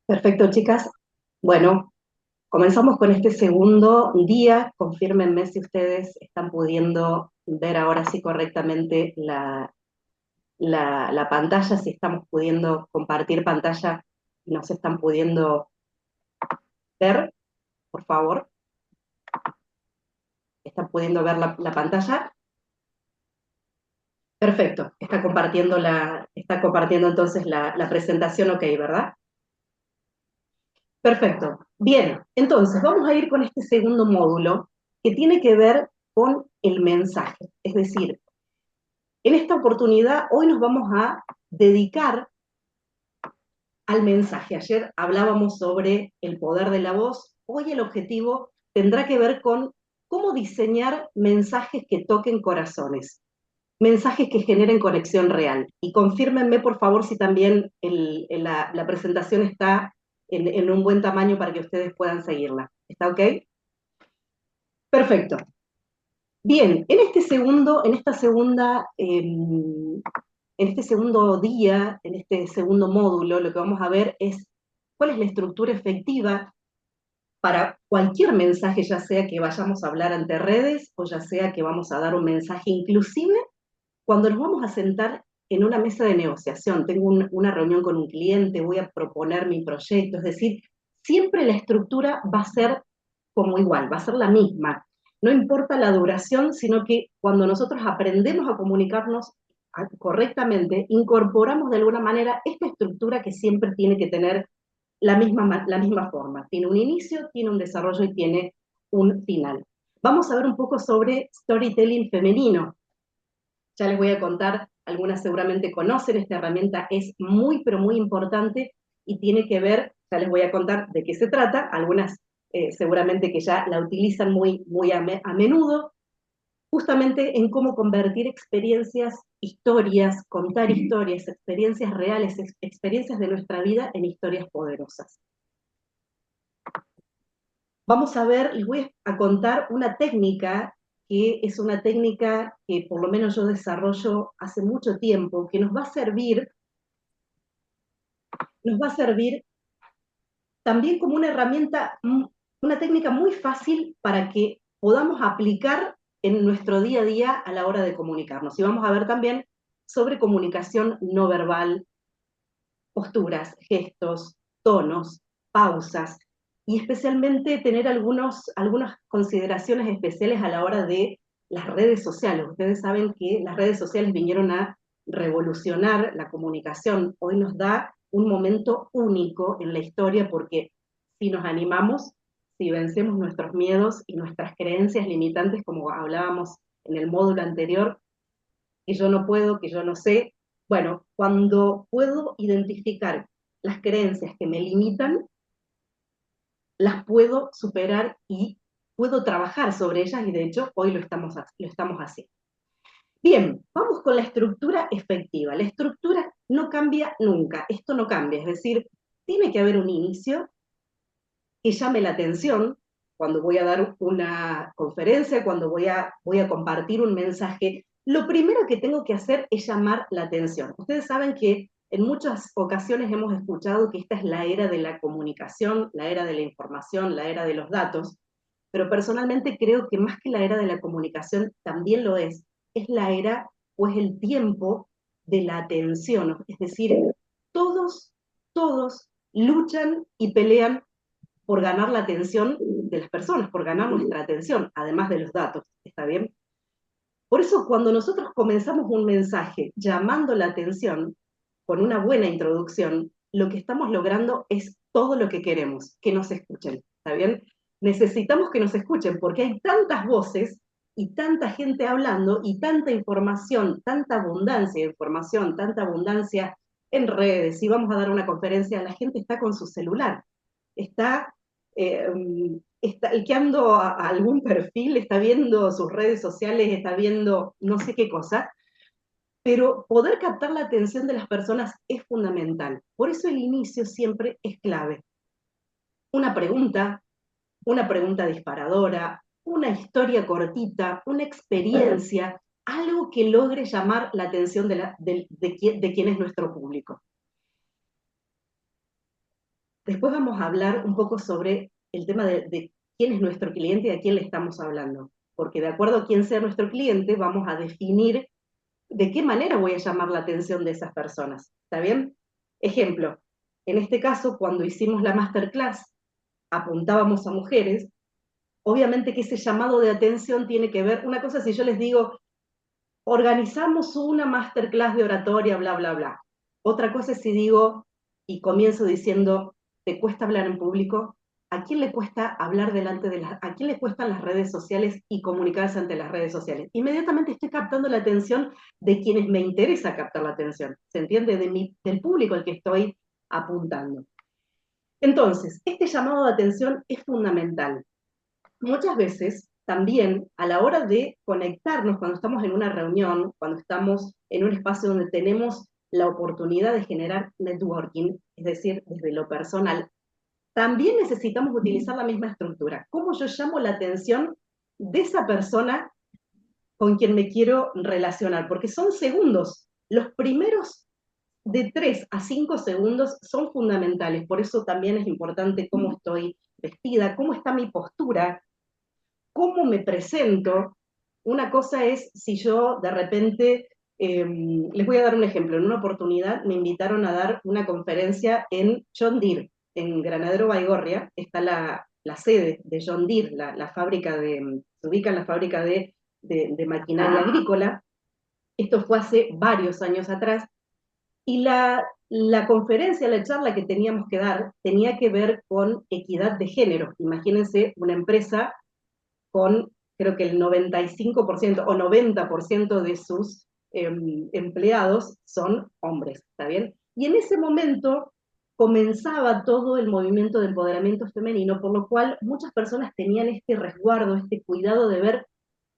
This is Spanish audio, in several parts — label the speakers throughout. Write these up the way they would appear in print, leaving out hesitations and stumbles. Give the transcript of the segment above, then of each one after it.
Speaker 1: Perfecto, chicas. Bueno, comenzamos con este segundo día. Confírmenme si ustedes están pudiendo ver ahora sí correctamente la pantalla, si estamos pudiendo compartir pantalla y nos están pudiendo ver, por favor. ¿Están pudiendo ver la pantalla? Perfecto. Está compartiendo entonces la presentación, ok, ¿verdad? Perfecto. Bien, entonces vamos a ir con este segundo módulo que tiene que ver con el mensaje. Es decir, en esta oportunidad hoy nos vamos a dedicar al mensaje. Ayer hablábamos sobre el poder de la voz. Hoy el objetivo tendrá que ver con cómo diseñar mensajes que toquen corazones, mensajes que generen conexión real. Y confírmenme, por favor, si también la presentación está en un buen tamaño para que ustedes puedan seguirla. ¿Está ok? Perfecto. Bien, en este segundo día, en este segundo módulo, lo que vamos a ver es cuál es la estructura efectiva para cualquier mensaje, ya sea que vayamos a hablar ante redes o ya sea que vamos a dar un mensaje, inclusive cuando nos vamos a sentar en una mesa de negociación, tengo una reunión con un cliente, voy a proponer mi proyecto, es decir, siempre la estructura va a ser como igual, va a ser la misma. No importa la duración, sino que cuando nosotros aprendemos a comunicarnos correctamente, incorporamos de alguna manera esta estructura que siempre tiene que tener la misma forma. Tiene un inicio, tiene un desarrollo y tiene un final. Vamos a ver un poco sobre storytelling femenino. Ya les voy a contar, algunas seguramente conocen, esta herramienta es muy, pero muy importante y tiene que ver, ya les voy a contar de qué se trata, algunas seguramente que ya la utilizan muy a menudo, justamente en cómo convertir experiencias, historias, contar historias, experiencias reales, experiencias de nuestra vida en historias poderosas. Vamos a ver, les voy a contar una técnica que es una técnica que por lo menos yo desarrollo hace mucho tiempo, que nos va a servir también como una herramienta, una técnica muy fácil para que podamos aplicar en nuestro día a día a la hora de comunicarnos. Y vamos a ver también sobre comunicación no verbal, posturas, gestos, tonos, pausas, y especialmente tener algunas consideraciones especiales a la hora de las redes sociales. Ustedes saben que las redes sociales vinieron a revolucionar la comunicación. Hoy nos da un momento único en la historia porque si nos animamos, si vencemos nuestros miedos y nuestras creencias limitantes, como hablábamos en el módulo anterior, que yo no puedo, que yo no sé. Bueno, cuando puedo identificar las creencias que me limitan, las puedo superar y puedo trabajar sobre ellas y de hecho hoy lo estamos haciendo. Bien, vamos con la estructura efectiva. La estructura no cambia nunca, esto no cambia, es decir, tiene que haber un inicio que llame la atención cuando voy a dar una conferencia, cuando voy a compartir un mensaje. Lo primero que tengo que hacer es llamar la atención. Ustedes saben que en muchas ocasiones hemos escuchado que esta es la era de la comunicación, la era de la información, la era de los datos, pero personalmente creo que más que la era de la comunicación también lo es la era o es el tiempo de la atención, es decir, todos luchan y pelean por ganar la atención de las personas, por ganar nuestra atención, además de los datos, ¿está bien? Por eso cuando nosotros comenzamos un mensaje llamando la atención, con una buena introducción, lo que estamos logrando es todo lo que queremos, que nos escuchen, ¿está bien? Necesitamos que nos escuchen porque hay tantas voces y tanta gente hablando y tanta información, tanta abundancia de información, tanta abundancia en redes. Si vamos a dar una conferencia, la gente está con su celular, está eh, stalkeando a algún perfil, está viendo sus redes sociales, está viendo no sé qué cosa, pero poder captar la atención de las personas es fundamental. Por eso el inicio siempre es clave. Una pregunta, una pregunta disparadora, una historia cortita, una experiencia, algo que logre llamar la atención de quién es nuestro público. Después vamos a hablar un poco sobre el tema de quién es nuestro cliente y a quién le estamos hablando, porque de acuerdo a quién sea nuestro cliente, vamos a definir de qué manera voy a llamar la atención de esas personas. ¿Está bien? Ejemplo, en este caso, cuando hicimos la masterclass, apuntábamos a mujeres, obviamente que ese llamado de atención tiene que ver, una cosa si yo les digo, organizamos una masterclass de oratoria, bla, bla, bla. Otra cosa es si digo, y comienzo diciendo, ¿te cuesta hablar en público? ¿A quién le cuesta hablar delante de a quién le cuestan las redes sociales y comunicarse ante las redes sociales? Inmediatamente estoy captando la atención de quienes me interesa captar la atención, ¿se entiende? Del público al que estoy apuntando. Entonces, este llamado de atención es fundamental. Muchas veces también a la hora de conectarnos, cuando estamos en una reunión, cuando estamos en un espacio donde tenemos la oportunidad de generar networking, es decir, desde lo personal, también necesitamos utilizar la misma estructura. ¿Cómo yo llamo la atención de esa persona con quien me quiero relacionar? Porque son segundos. Los primeros de 3 a 5 segundos son fundamentales. Por eso también es importante cómo estoy vestida, cómo está mi postura, cómo me presento. Una cosa es si yo de repente, les voy a dar un ejemplo, en una oportunidad me invitaron a dar una conferencia en John Deere, en Granadero Baigorria, está la sede de John Deere, la fábrica se ubica en la fábrica de maquinaria agrícola. Esto fue hace varios años atrás, y la conferencia, la charla que teníamos que dar, tenía que ver con equidad de género. Imagínense una empresa con, creo que el 95% o 90% de sus empleados son hombres, ¿está bien? Y en ese momento comenzaba todo el movimiento de empoderamiento femenino, por lo cual muchas personas tenían este resguardo, este cuidado de ver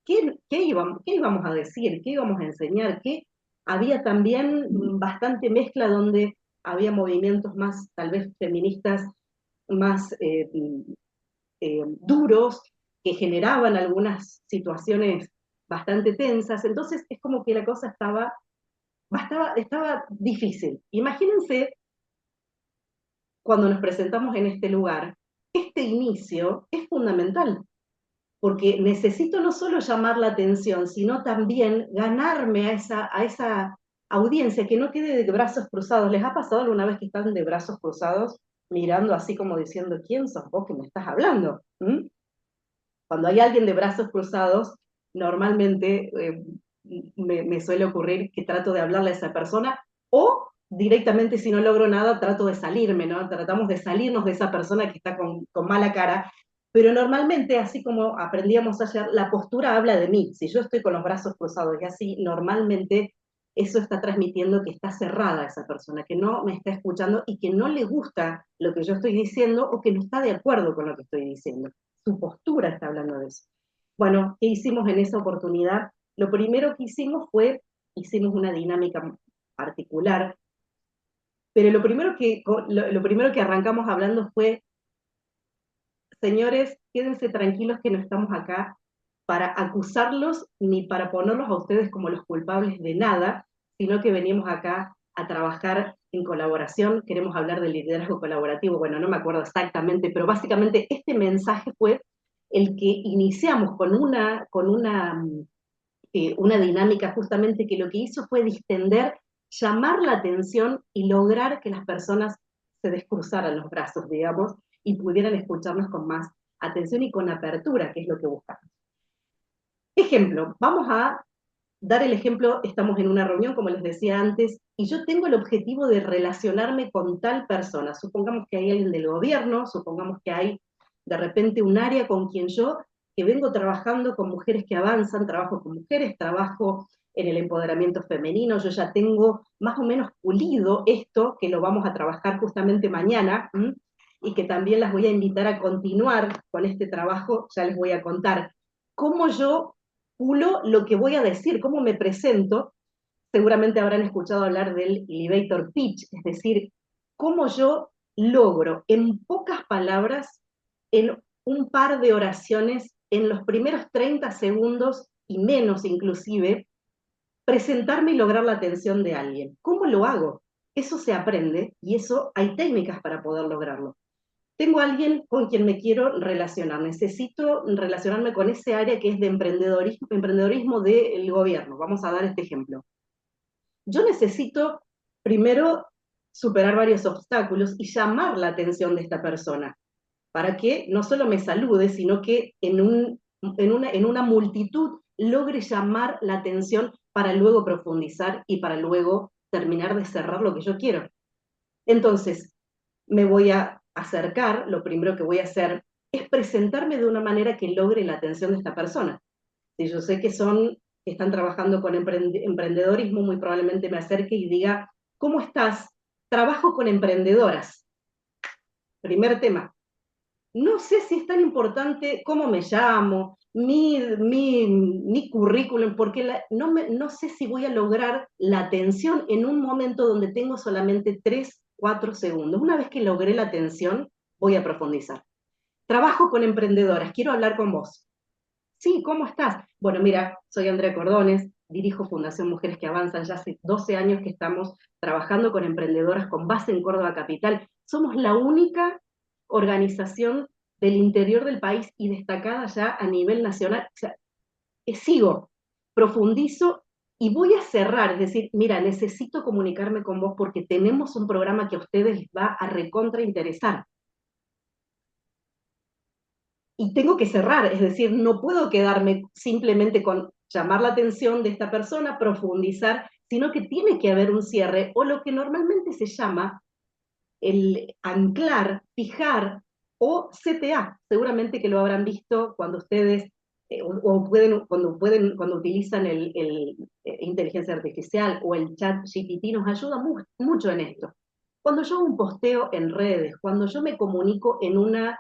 Speaker 1: qué íbamos a decir, qué íbamos a enseñar, qué había también bastante mezcla donde había movimientos más, tal vez feministas, más duros, que generaban algunas situaciones bastante tensas, entonces es como que la cosa estaba difícil. Imagínense cuando nos presentamos en este lugar, este inicio es fundamental, porque necesito no solo llamar la atención, sino también ganarme a esa audiencia, que no quede de brazos cruzados. ¿Les ha pasado alguna vez que están de brazos cruzados, mirando así como diciendo, ¿quién sos vos que me estás hablando? ¿Mm? Cuando hay alguien de brazos cruzados, normalmente me suele ocurrir que trato de hablarle a esa persona, o directamente si no logro nada, trato de salirme, ¿no? Tratamos de salirnos de esa persona que está con mala cara, pero normalmente, así como aprendíamos ayer, la postura habla de mí. Si yo estoy con los brazos cruzados y así, normalmente eso está transmitiendo que está cerrada esa persona, que no me está escuchando y que no le gusta lo que yo estoy diciendo o que no está de acuerdo con lo que estoy diciendo. Su postura está hablando de eso. Bueno, ¿qué hicimos en esa oportunidad? Lo primero que hicimos hicimos una dinámica particular, pero lo primero que arrancamos hablando fue, señores, quédense tranquilos que no estamos acá para acusarlos ni para ponerlos a ustedes como los culpables de nada, sino que venimos acá a trabajar en colaboración, queremos hablar del liderazgo colaborativo, bueno, no me acuerdo exactamente, pero básicamente este mensaje fue el que iniciamos una dinámica justamente que lo que hizo fue distender, llamar la atención y lograr que las personas se descruzaran los brazos, digamos, y pudieran escucharnos con más atención y con apertura, que es lo que buscamos. Ejemplo, vamos a dar el ejemplo, estamos en una reunión, como les decía antes, y yo tengo el objetivo de relacionarme con tal persona. Supongamos que hay alguien del gobierno, supongamos que hay de repente un área con quien yo, que vengo trabajando con mujeres que avanzan, trabajo con mujeres, trabajo en el empoderamiento femenino, yo ya tengo más o menos pulido esto, que lo vamos a trabajar justamente mañana, y que también las voy a invitar a continuar con este trabajo, ya les voy a contar cómo yo pulo lo que voy a decir, cómo me presento. Seguramente habrán escuchado hablar del elevator pitch, es decir, cómo yo logro en pocas palabras, en un par de oraciones, en los primeros 30 segundos y menos inclusive, presentarme y lograr la atención de alguien. ¿Cómo lo hago? Eso se aprende y eso hay técnicas para poder lograrlo. Tengo a alguien con quien me quiero relacionar, necesito relacionarme con ese área que es de emprendedorismo del gobierno. Vamos a dar este ejemplo. Yo necesito primero superar varios obstáculos y llamar la atención de esta persona, para que no solo me salude, sino que en una multitud logre llamar la atención para luego profundizar y para luego terminar de cerrar lo que yo quiero. Entonces, me voy a acercar, lo primero que voy a hacer es presentarme de una manera que logre la atención de esta persona. Si yo sé que están trabajando con emprendedorismo, muy probablemente me acerque y diga, ¿cómo estás? Trabajo con emprendedoras. Primer tema. No sé si es tan importante cómo me llamo, mi currículum, porque no sé si voy a lograr la atención en un momento donde tengo solamente 3, 4 segundos. Una vez que logré la atención, voy a profundizar. Trabajo con emprendedoras, quiero hablar con vos. Sí, ¿cómo estás? Bueno, mira, soy Andrea Cordones, dirijo Fundación Mujeres que Avanzan, ya hace 12 años que estamos trabajando con emprendedoras con base en Córdoba Capital. Somos la única organización del interior del país y destacada ya a nivel nacional. O sea, sigo, profundizo y voy a cerrar, es decir, mira, necesito comunicarme con vos porque tenemos un programa que a ustedes les va a recontra interesar. Y tengo que cerrar, es decir, no puedo quedarme simplemente con llamar la atención de esta persona, profundizar, sino que tiene que haber un cierre, o lo que normalmente se llama el anclar, fijar, o CTA, seguramente que lo habrán visto cuando ustedes, cuando utilizan inteligencia artificial o el chat GPT, nos ayuda mucho en esto. Cuando yo hago un posteo en redes, cuando yo me comunico en una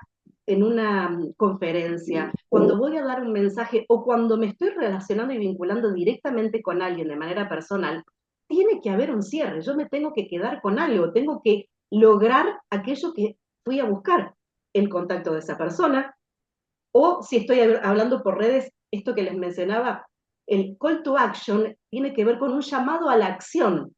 Speaker 1: conferencia, cuando voy a dar un mensaje o cuando me estoy relacionando y vinculando directamente con alguien de manera personal, tiene que haber un cierre, yo me tengo que quedar con algo, tengo que lograr aquello que fui a buscar, el contacto de esa persona, o si estoy hablando por redes, esto que les mencionaba, el call to action tiene que ver con un llamado a la acción.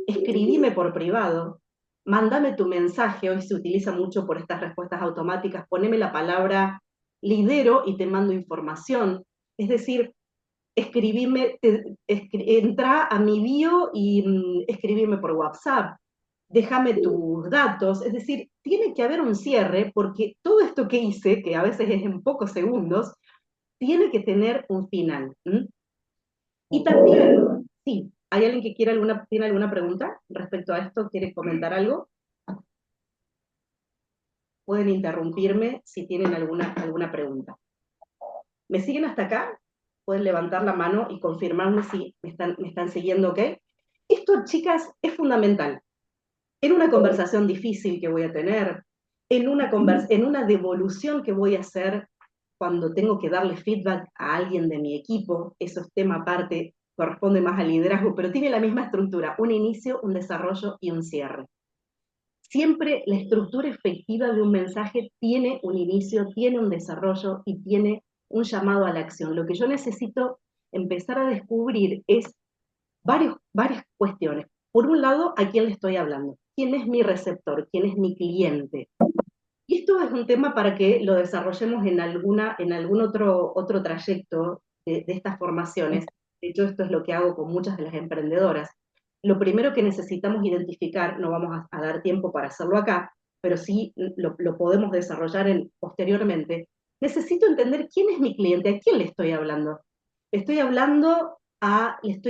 Speaker 1: Escribime por privado, mándame tu mensaje, hoy se utiliza mucho por estas respuestas automáticas, poneme la palabra lidero y te mando información. Es decir, entra a mi bio y escribime por WhatsApp, déjame tus datos, es decir, tiene que haber un cierre porque todo esto que hice, que a veces es en pocos segundos, tiene que tener un final. Y también, sí, ¿hay alguien que tiene alguna pregunta respecto a esto? ¿Quiere comentar algo? Pueden interrumpirme si tienen alguna pregunta. ¿Me siguen hasta acá? Pueden levantar la mano y confirmarme si me están siguiendo, ¿ok? Esto, chicas, es fundamental. En una conversación difícil que voy a tener, en una devolución que voy a hacer cuando tengo que darle feedback a alguien de mi equipo, eso es tema aparte, corresponde más al liderazgo, pero tiene la misma estructura, un inicio, un desarrollo y un cierre. Siempre la estructura efectiva de un mensaje tiene un inicio, tiene un desarrollo y tiene un llamado a la acción. Lo que yo necesito empezar a descubrir es varias cuestiones. Por un lado, ¿a quién le estoy hablando? ¿Quién es mi receptor? ¿Quién es mi cliente? Y esto es un tema para que lo desarrollemos en algún otro trayecto de estas formaciones. De hecho, esto es lo que hago con muchas de las emprendedoras. Lo primero que necesitamos identificar, no vamos a dar tiempo para hacerlo acá, pero sí lo podemos desarrollar posteriormente. Necesito entender quién es mi cliente, a quién le estoy hablando. Le estoy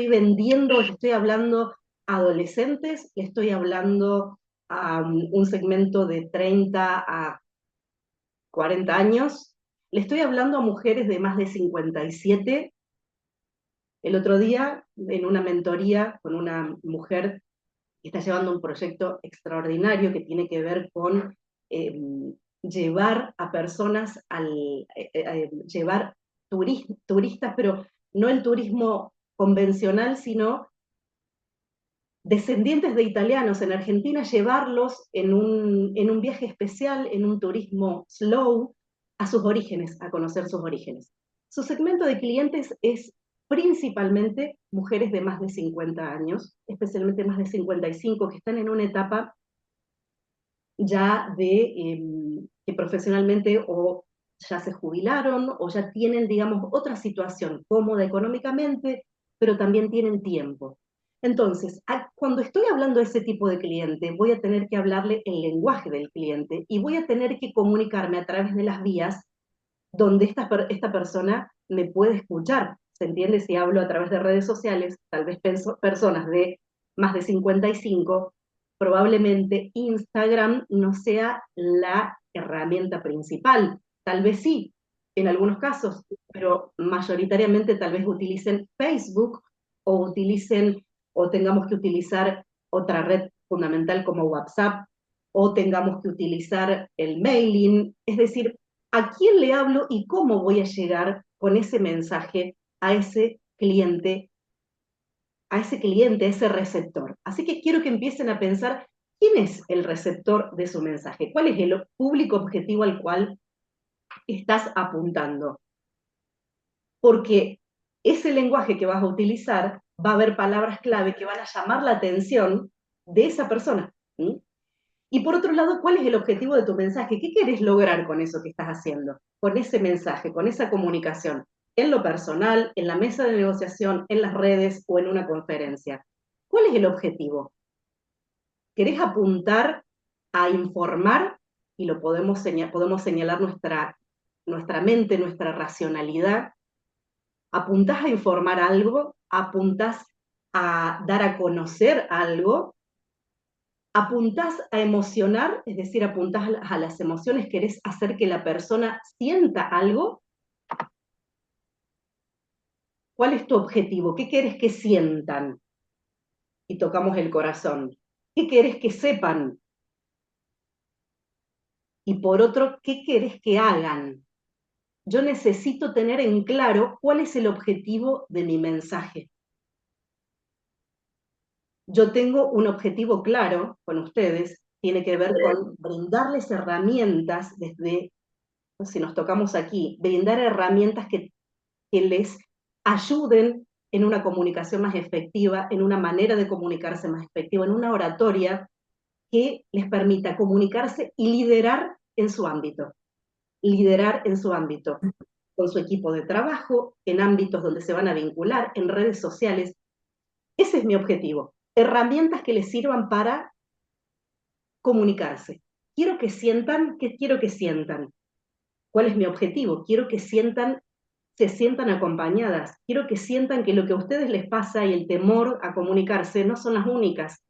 Speaker 1: vendiendo, le estoy hablando a adolescentes, le estoy hablando a un segmento de 30 a 40 años. Le estoy hablando a mujeres de más de 57. El otro día, en una mentoría con una mujer que está llevando un proyecto extraordinario que tiene que ver con llevar a personas llevar turistas, pero no el turismo convencional, sino descendientes de italianos en Argentina, llevarlos en un viaje especial, en un turismo slow, a sus orígenes, a conocer sus orígenes. Su segmento de clientes es principalmente mujeres de más de 50 años, especialmente más de 55, que están en una etapa ya que profesionalmente o ya se jubilaron o ya tienen, digamos, otra situación cómoda económicamente, pero también tienen tiempo. Entonces, cuando estoy hablando de ese tipo de cliente, voy a tener que hablarle el lenguaje del cliente y voy a tener que comunicarme a través de las vías donde esta persona me puede escuchar. ¿Se entiende? Si hablo a través de redes sociales, tal vez personas de más de 55, probablemente Instagram no sea la herramienta principal. Tal vez sí, en algunos casos, pero mayoritariamente tal vez utilicen Facebook o utilicen o tengamos que utilizar otra red fundamental como WhatsApp o tengamos que utilizar el mailing. Es decir, a quién le hablo y cómo voy a llegar con ese mensaje a ese cliente, a ese receptor. Así que quiero que empiecen a pensar quién es el receptor de su mensaje, cuál es el público objetivo al cual estás apuntando. Porque ese lenguaje que vas a utilizar va a haber palabras clave que van a llamar la atención de esa persona. ¿Sí? Y por otro lado, ¿cuál es el objetivo de tu mensaje? ¿Qué quieres lograr con eso que estás haciendo? Con ese mensaje, con esa comunicación, en lo personal, en la mesa de negociación, en las redes o en una conferencia. ¿Cuál es el objetivo? ¿Querés apuntar a informar? Y lo podemos señalar nuestra mente, nuestra racionalidad. ¿Apuntás a informar algo? ¿Apuntás a dar a conocer algo? ¿Apuntás a emocionar? Es decir, apuntás a las emociones, ¿querés hacer que la persona sienta algo? ¿Cuál es tu objetivo? ¿Qué querés que sientan? Y tocamos el corazón. ¿Qué querés que sepan? Y por otro, ¿qué querés que hagan? Yo necesito tener en claro cuál es el objetivo de mi mensaje. Yo tengo un objetivo claro con ustedes, tiene que ver con brindarles herramientas desde, si nos tocamos aquí, brindar herramientas que les ayuden en una comunicación más efectiva, en una manera de comunicarse más efectiva, en una oratoria que les permita comunicarse y liderar en su ámbito, con su equipo de trabajo, en ámbitos donde se van a vincular, en redes sociales. Ese es mi objetivo. Herramientas que les sirvan para comunicarse. ¿Qué quiero que sientan? ¿Cuál es mi objetivo? Quiero que se sientan acompañadas. Quiero que sientan que lo que a ustedes les pasa y el temor a comunicarse no son las únicas.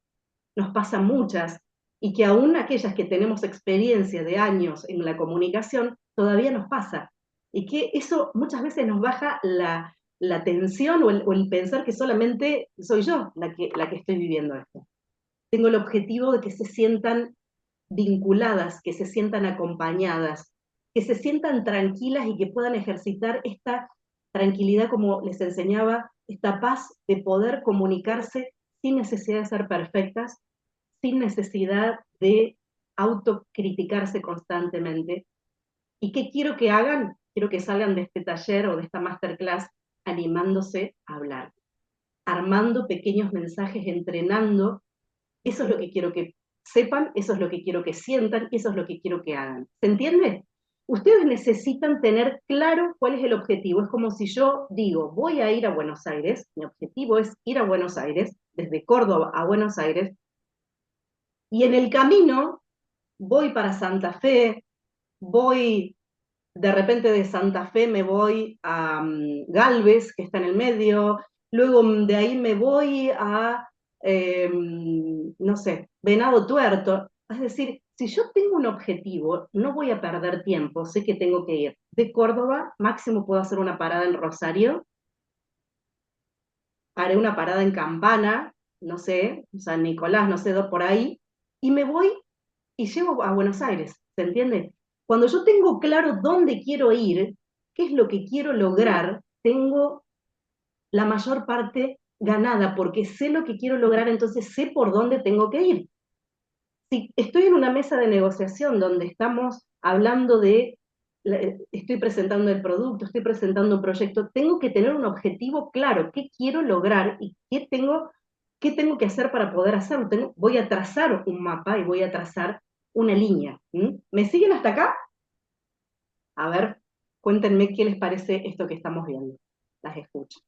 Speaker 1: Nos pasan muchas y que aún aquellas que tenemos experiencia de años en la comunicación, todavía nos pasa. Y que eso muchas veces nos baja la tensión o el pensar que solamente soy yo la que estoy viviendo esto. Tengo el objetivo de que se sientan vinculadas, que se sientan acompañadas, que se sientan tranquilas y que puedan ejercitar esta tranquilidad, como les enseñaba, esta paz de poder comunicarse sin necesidad de ser perfectas, sin necesidad de autocriticarse constantemente. ¿Y qué quiero que hagan? Quiero que salgan de este taller o de esta masterclass animándose a hablar, armando pequeños mensajes, entrenando. Eso es lo que quiero que sepan, eso es lo que quiero que sientan, eso es lo que quiero que hagan. ¿Se entiende? Ustedes necesitan tener claro cuál es el objetivo. Es como si yo digo, voy a ir a Buenos Aires, mi objetivo es ir a Buenos Aires, desde Córdoba a Buenos Aires, y en el camino voy para Santa Fe, voy de repente de Santa Fe me voy a Galvez, que está en el medio, luego de ahí me voy a, no sé, Venado Tuerto. Es decir, si yo tengo un objetivo, no voy a perder tiempo, sé que tengo que ir de Córdoba, máximo puedo hacer una parada en Rosario, haré una parada en Campana, no sé, San Nicolás, no sé, por ahí, y me voy y llego a Buenos Aires, ¿se entiende? Cuando yo tengo claro dónde quiero ir, qué es lo que quiero lograr, tengo la mayor parte ganada, porque sé lo que quiero lograr, entonces sé por dónde tengo que ir. Si estoy en una mesa de negociación donde estamos hablando de estoy presentando el producto, estoy presentando un proyecto, tengo que tener un objetivo claro, qué quiero lograr y qué tengo que hacer para poder hacerlo. Voy a trazar un mapa y voy a trazar una línea. ¿Me siguen hasta acá? A ver, cuéntenme qué les parece esto que estamos viendo. Las escucho.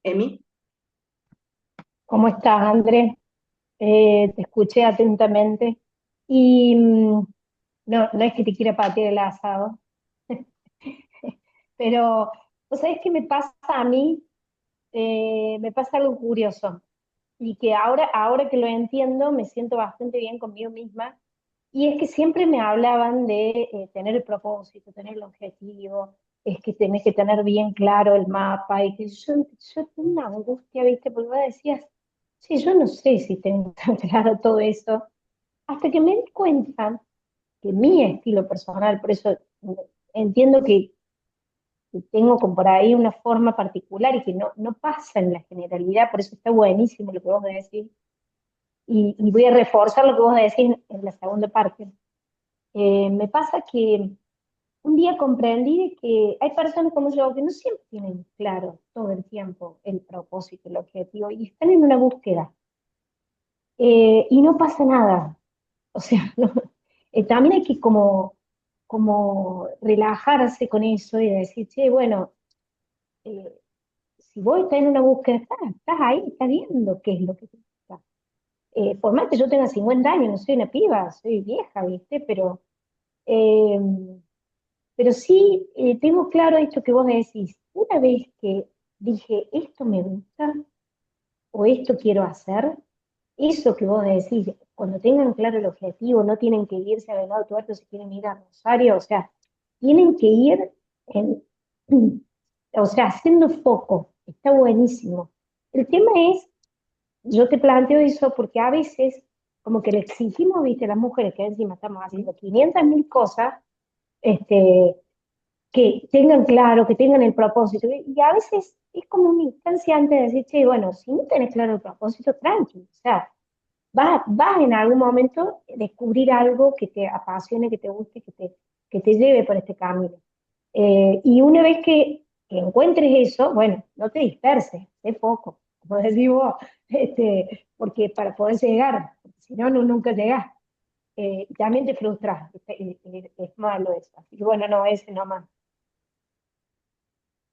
Speaker 1: ¿Emi?
Speaker 2: ¿Cómo estás, André? Te escuché atentamente y no es que te quiera patear el asado, pero ¿sabes qué me pasa a mí? Me pasa algo curioso y que ahora que lo entiendo me siento bastante bien conmigo misma y es que siempre me hablaban de tener el propósito, tener el objetivo, es que tenés que tener bien claro el mapa y que yo tengo una angustia, ¿viste? Porque vos decías, sí, yo no sé si tengo tan claro todo eso, hasta que me di cuenta que mi estilo personal, por eso entiendo que tengo como por ahí una forma particular y que no pasa en la generalidad, por eso está buenísimo lo que vos decís, y voy a reforzar lo que vos decís en la segunda parte. Me pasa que un día comprendí que hay personas como yo que no siempre tienen claro todo el tiempo el propósito, el objetivo, y están en una búsqueda. Y no pasa nada. O sea, también hay que como relajarse con eso y decir, che, bueno, eh, si vos estás en una búsqueda, estás ahí, estás viendo qué es lo que te gusta. Por más que yo tenga 50 años, no soy una piba, soy vieja, ¿viste? Eh, pero sí tengo claro esto que vos decís. Una vez que dije, esto me gusta o esto quiero hacer, eso que vos decís, cuando tengan claro el objetivo, no tienen que irse a Venado Tuerto si quieren ir a Rosario, o sea, tienen que ir en, o sea, haciendo foco, está buenísimo. El tema es, yo te planteo eso porque a veces como que le exigimos, viste, a las mujeres que encima estamos
Speaker 1: ¿Mm?
Speaker 2: haciendo 500.000 cosas, este, que tengan claro, que tengan el propósito. Y a veces es como una instancia antes de decir, che, bueno, si no tenés claro el propósito, tranqui. O sea, vas en algún momento a descubrir algo que te apasione, que te guste, que te lleve por este camino. Y una vez que encuentres eso, bueno, no te disperses, de poco, como decís vos, porque para poder llegar, porque si no, nunca llegás. También te frustras, es malo eso. Así que bueno, no, ese nomás.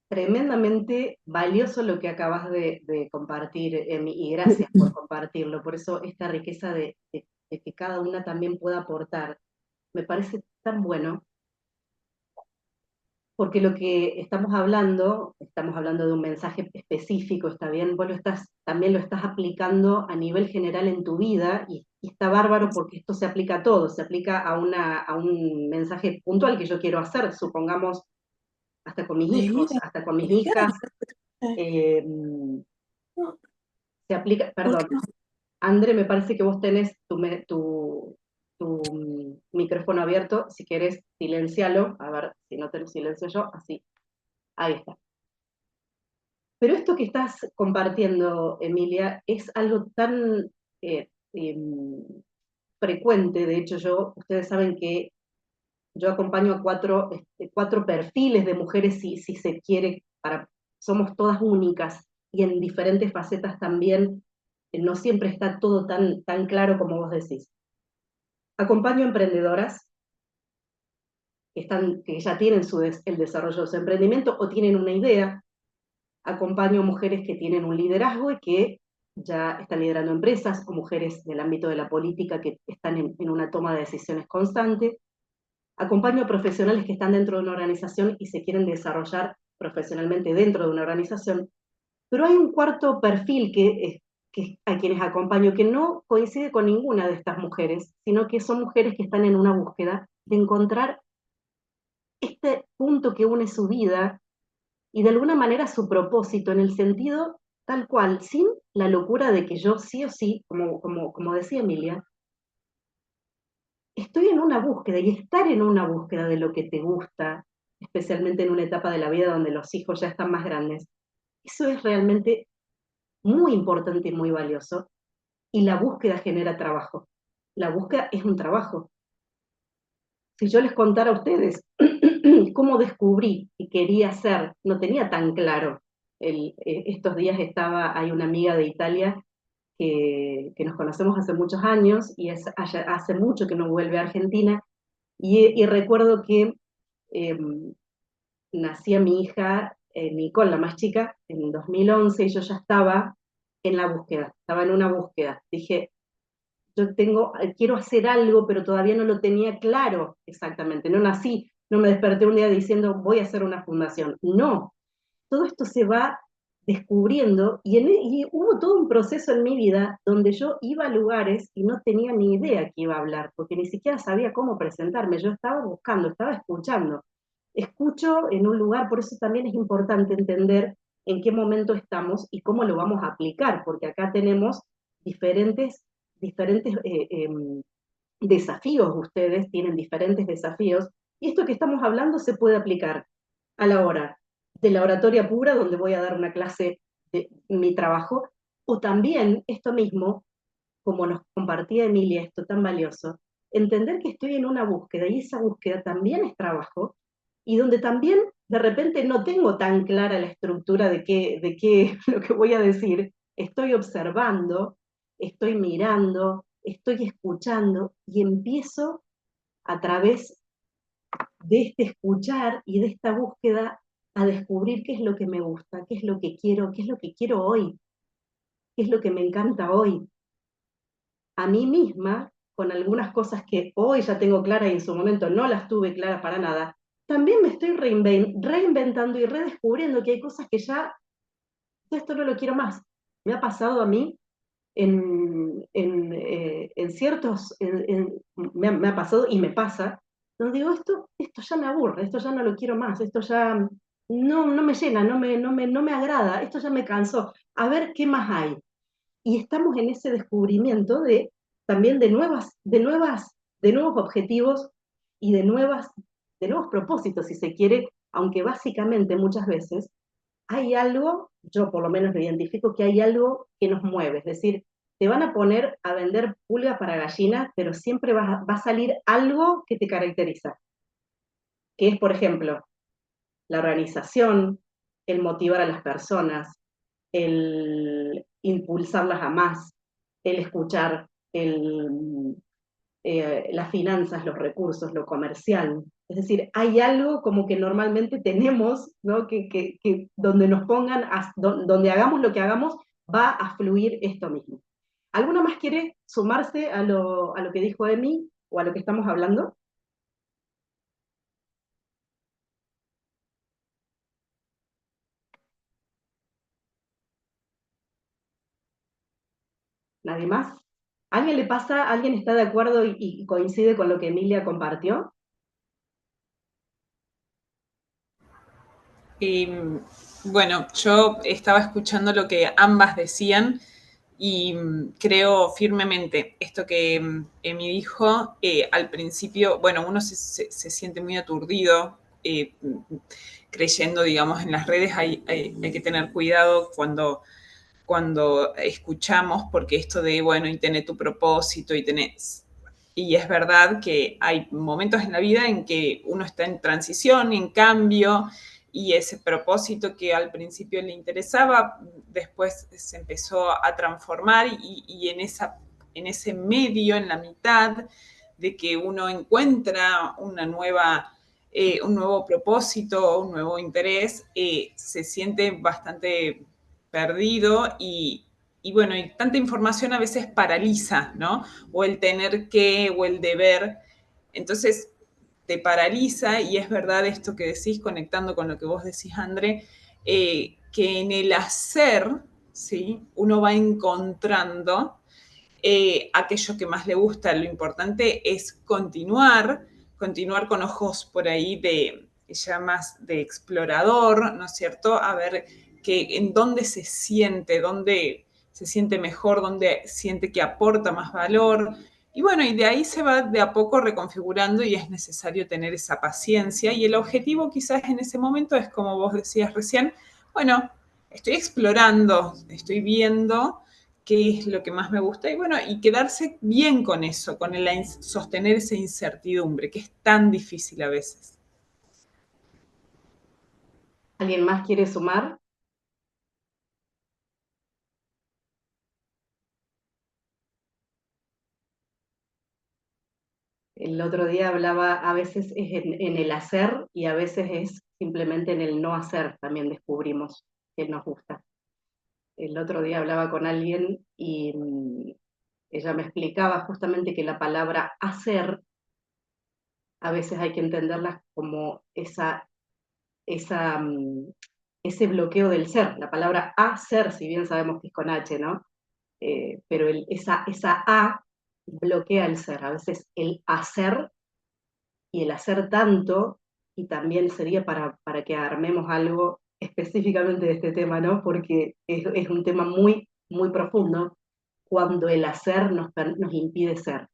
Speaker 1: Tremendamente valioso lo que acabas de compartir, Emi, y gracias por compartirlo. Por eso esta riqueza de que cada una también pueda aportar, me parece tan bueno, porque lo que estamos hablando de un mensaje específico, está bien, vos también lo estás aplicando a nivel general en tu vida, y está bárbaro porque esto se aplica a todo, se aplica a un mensaje puntual que yo quiero hacer, supongamos, hasta con mis hijos, hasta con mis hijas, eh, se aplica, perdón, André, me parece que vos tenés tu micrófono abierto, si querés silencialo, a ver si no te lo silencio yo, así, ahí está. Pero esto que estás compartiendo, Emilia, es algo tan eh, eh, frecuente. De hecho, ustedes saben que yo acompaño a cuatro perfiles de mujeres, si se quiere, somos todas únicas y en diferentes facetas también. No siempre está todo tan claro como vos decís. Acompaño emprendedoras que ya tienen el desarrollo de su emprendimiento o tienen una idea. Acompaño mujeres que tienen un liderazgo y que ya están liderando empresas, o mujeres del ámbito de la política que están en una toma de decisiones constante. Acompaño a profesionales que están dentro de una organización y se quieren desarrollar profesionalmente dentro de una organización. Pero hay un cuarto perfil que a quienes acompaño que no coincide con ninguna de estas mujeres, sino que son mujeres que están en una búsqueda de encontrar este punto que une su vida y de alguna manera su propósito, en el sentido tal cual, sin la locura de que yo sí o sí, como decía Emilia, estoy en una búsqueda, y estar en una búsqueda de lo que te gusta, especialmente en una etapa de la vida donde los hijos ya están más grandes, eso es realmente muy importante y muy valioso, y la búsqueda genera trabajo. La búsqueda es un trabajo. si yo les contara a ustedes cómo descubrí que quería ser, no tenía tan claro. Estos días hay una amiga de Italia que nos conocemos hace muchos años y hace mucho que no vuelve a Argentina, y recuerdo que eh, nacía mi hija, Nicole, la más chica, en 2011, y yo ya estaba en la búsqueda, estaba en una búsqueda. Dije, quiero hacer algo, pero todavía no lo tenía claro exactamente. No nací, no me desperté un día diciendo, voy a hacer una fundación. No, todo esto se va descubriendo y hubo todo un proceso en mi vida donde yo iba a lugares y no tenía ni idea que iba a hablar, porque ni siquiera sabía cómo presentarme. Yo estaba buscando, estaba escuchando. Escucho en un lugar, por eso también es importante entender en qué momento estamos y cómo lo vamos a aplicar, porque acá tenemos diferentes desafíos, ustedes tienen diferentes desafíos, y esto que estamos hablando se puede aplicar a la hora de la oratoria pura, donde voy a dar una clase de mi trabajo, o también esto mismo, como nos compartía Emilia, esto tan valioso, entender que estoy en una búsqueda y esa búsqueda también es trabajo, y donde también de repente no tengo tan clara la estructura de qué lo que voy a decir, estoy observando, estoy mirando, estoy escuchando y empiezo a través de este escuchar y de esta búsqueda a descubrir qué es lo que me gusta, qué es lo que quiero hoy, qué es lo que me encanta hoy. A mí misma, con algunas cosas que hoy ya tengo claras y en su momento no las tuve claras para nada, también me estoy reinventando y redescubriendo que hay cosas que ya esto no lo quiero más. Me ha pasado a mí en ciertos, me ha pasado y me pasa, donde digo, esto ya me aburre, esto ya no lo quiero más, esto ya no me llena, no me agrada, esto ya me cansó, a ver qué más hay. Y estamos en ese descubrimiento también de nuevos objetivos y de nuevos propósitos, si se quiere, aunque básicamente muchas veces hay algo, yo por lo menos lo identifico, que hay algo que nos mueve, es decir, te van a poner a vender pulga para gallina, pero siempre va a salir algo que te caracteriza, que es, por ejemplo, la organización, el motivar a las personas, el impulsarlas a más, el escuchar, las finanzas, los recursos, lo comercial. Es decir, hay algo como que normalmente tenemos, ¿no? Que donde nos pongan, donde hagamos lo que hagamos, va a fluir esto mismo. ¿Alguna más quiere sumarse a lo que dijo Emi o a lo que estamos hablando? ¿Nadie más? ¿Alguien le pasa, alguien está de acuerdo y coincide con lo que Emilia compartió?
Speaker 3: Y bueno, yo estaba escuchando lo que ambas decían y creo firmemente esto que Emi dijo. Al principio, bueno, uno se siente muy aturdido creyendo, digamos, en las redes. Hay que tener cuidado cuando escuchamos, porque esto de, bueno, y tener tu propósito y tenés... Y es verdad que hay momentos en la vida en que uno está en transición, en cambio, y ese propósito que al principio le interesaba, después se empezó a transformar y en ese medio, en la mitad, de que uno encuentra un nuevo propósito, un nuevo interés, se siente bastante perdido y bueno, y tanta información a veces paraliza, ¿no? O el tener que, o el deber. Entonces, te paraliza y es verdad esto que decís, conectando con lo que vos decís, André, que en el hacer, ¿sí? Uno va encontrando aquello que más le gusta. Lo importante es continuar con ojos por ahí de ya más de explorador, ¿no es cierto? A ver en dónde dónde se siente mejor, dónde siente que aporta más valor. Y bueno, y de ahí se va de a poco reconfigurando y es necesario tener esa paciencia. Y el objetivo quizás en ese momento es, como vos decías recién, bueno, estoy explorando, estoy viendo qué es lo que más me gusta y bueno, y quedarse bien con eso, con sostener esa incertidumbre que es tan difícil a veces.
Speaker 1: ¿Alguien más quiere sumar? El otro día hablaba, a veces es en el hacer y a veces es simplemente en el no hacer, también descubrimos que nos gusta. El otro día hablaba con alguien y ella me explicaba justamente que la palabra hacer a veces hay que entenderla como esa, ese bloqueo del ser. La palabra hacer, si bien sabemos que es con H, ¿no? Pero esa A bloquea el ser. A veces el hacer y el hacer tanto, y también sería para que armemos algo específicamente de este tema, ¿no? Porque es un tema muy, muy profundo, cuando el hacer nos impide ser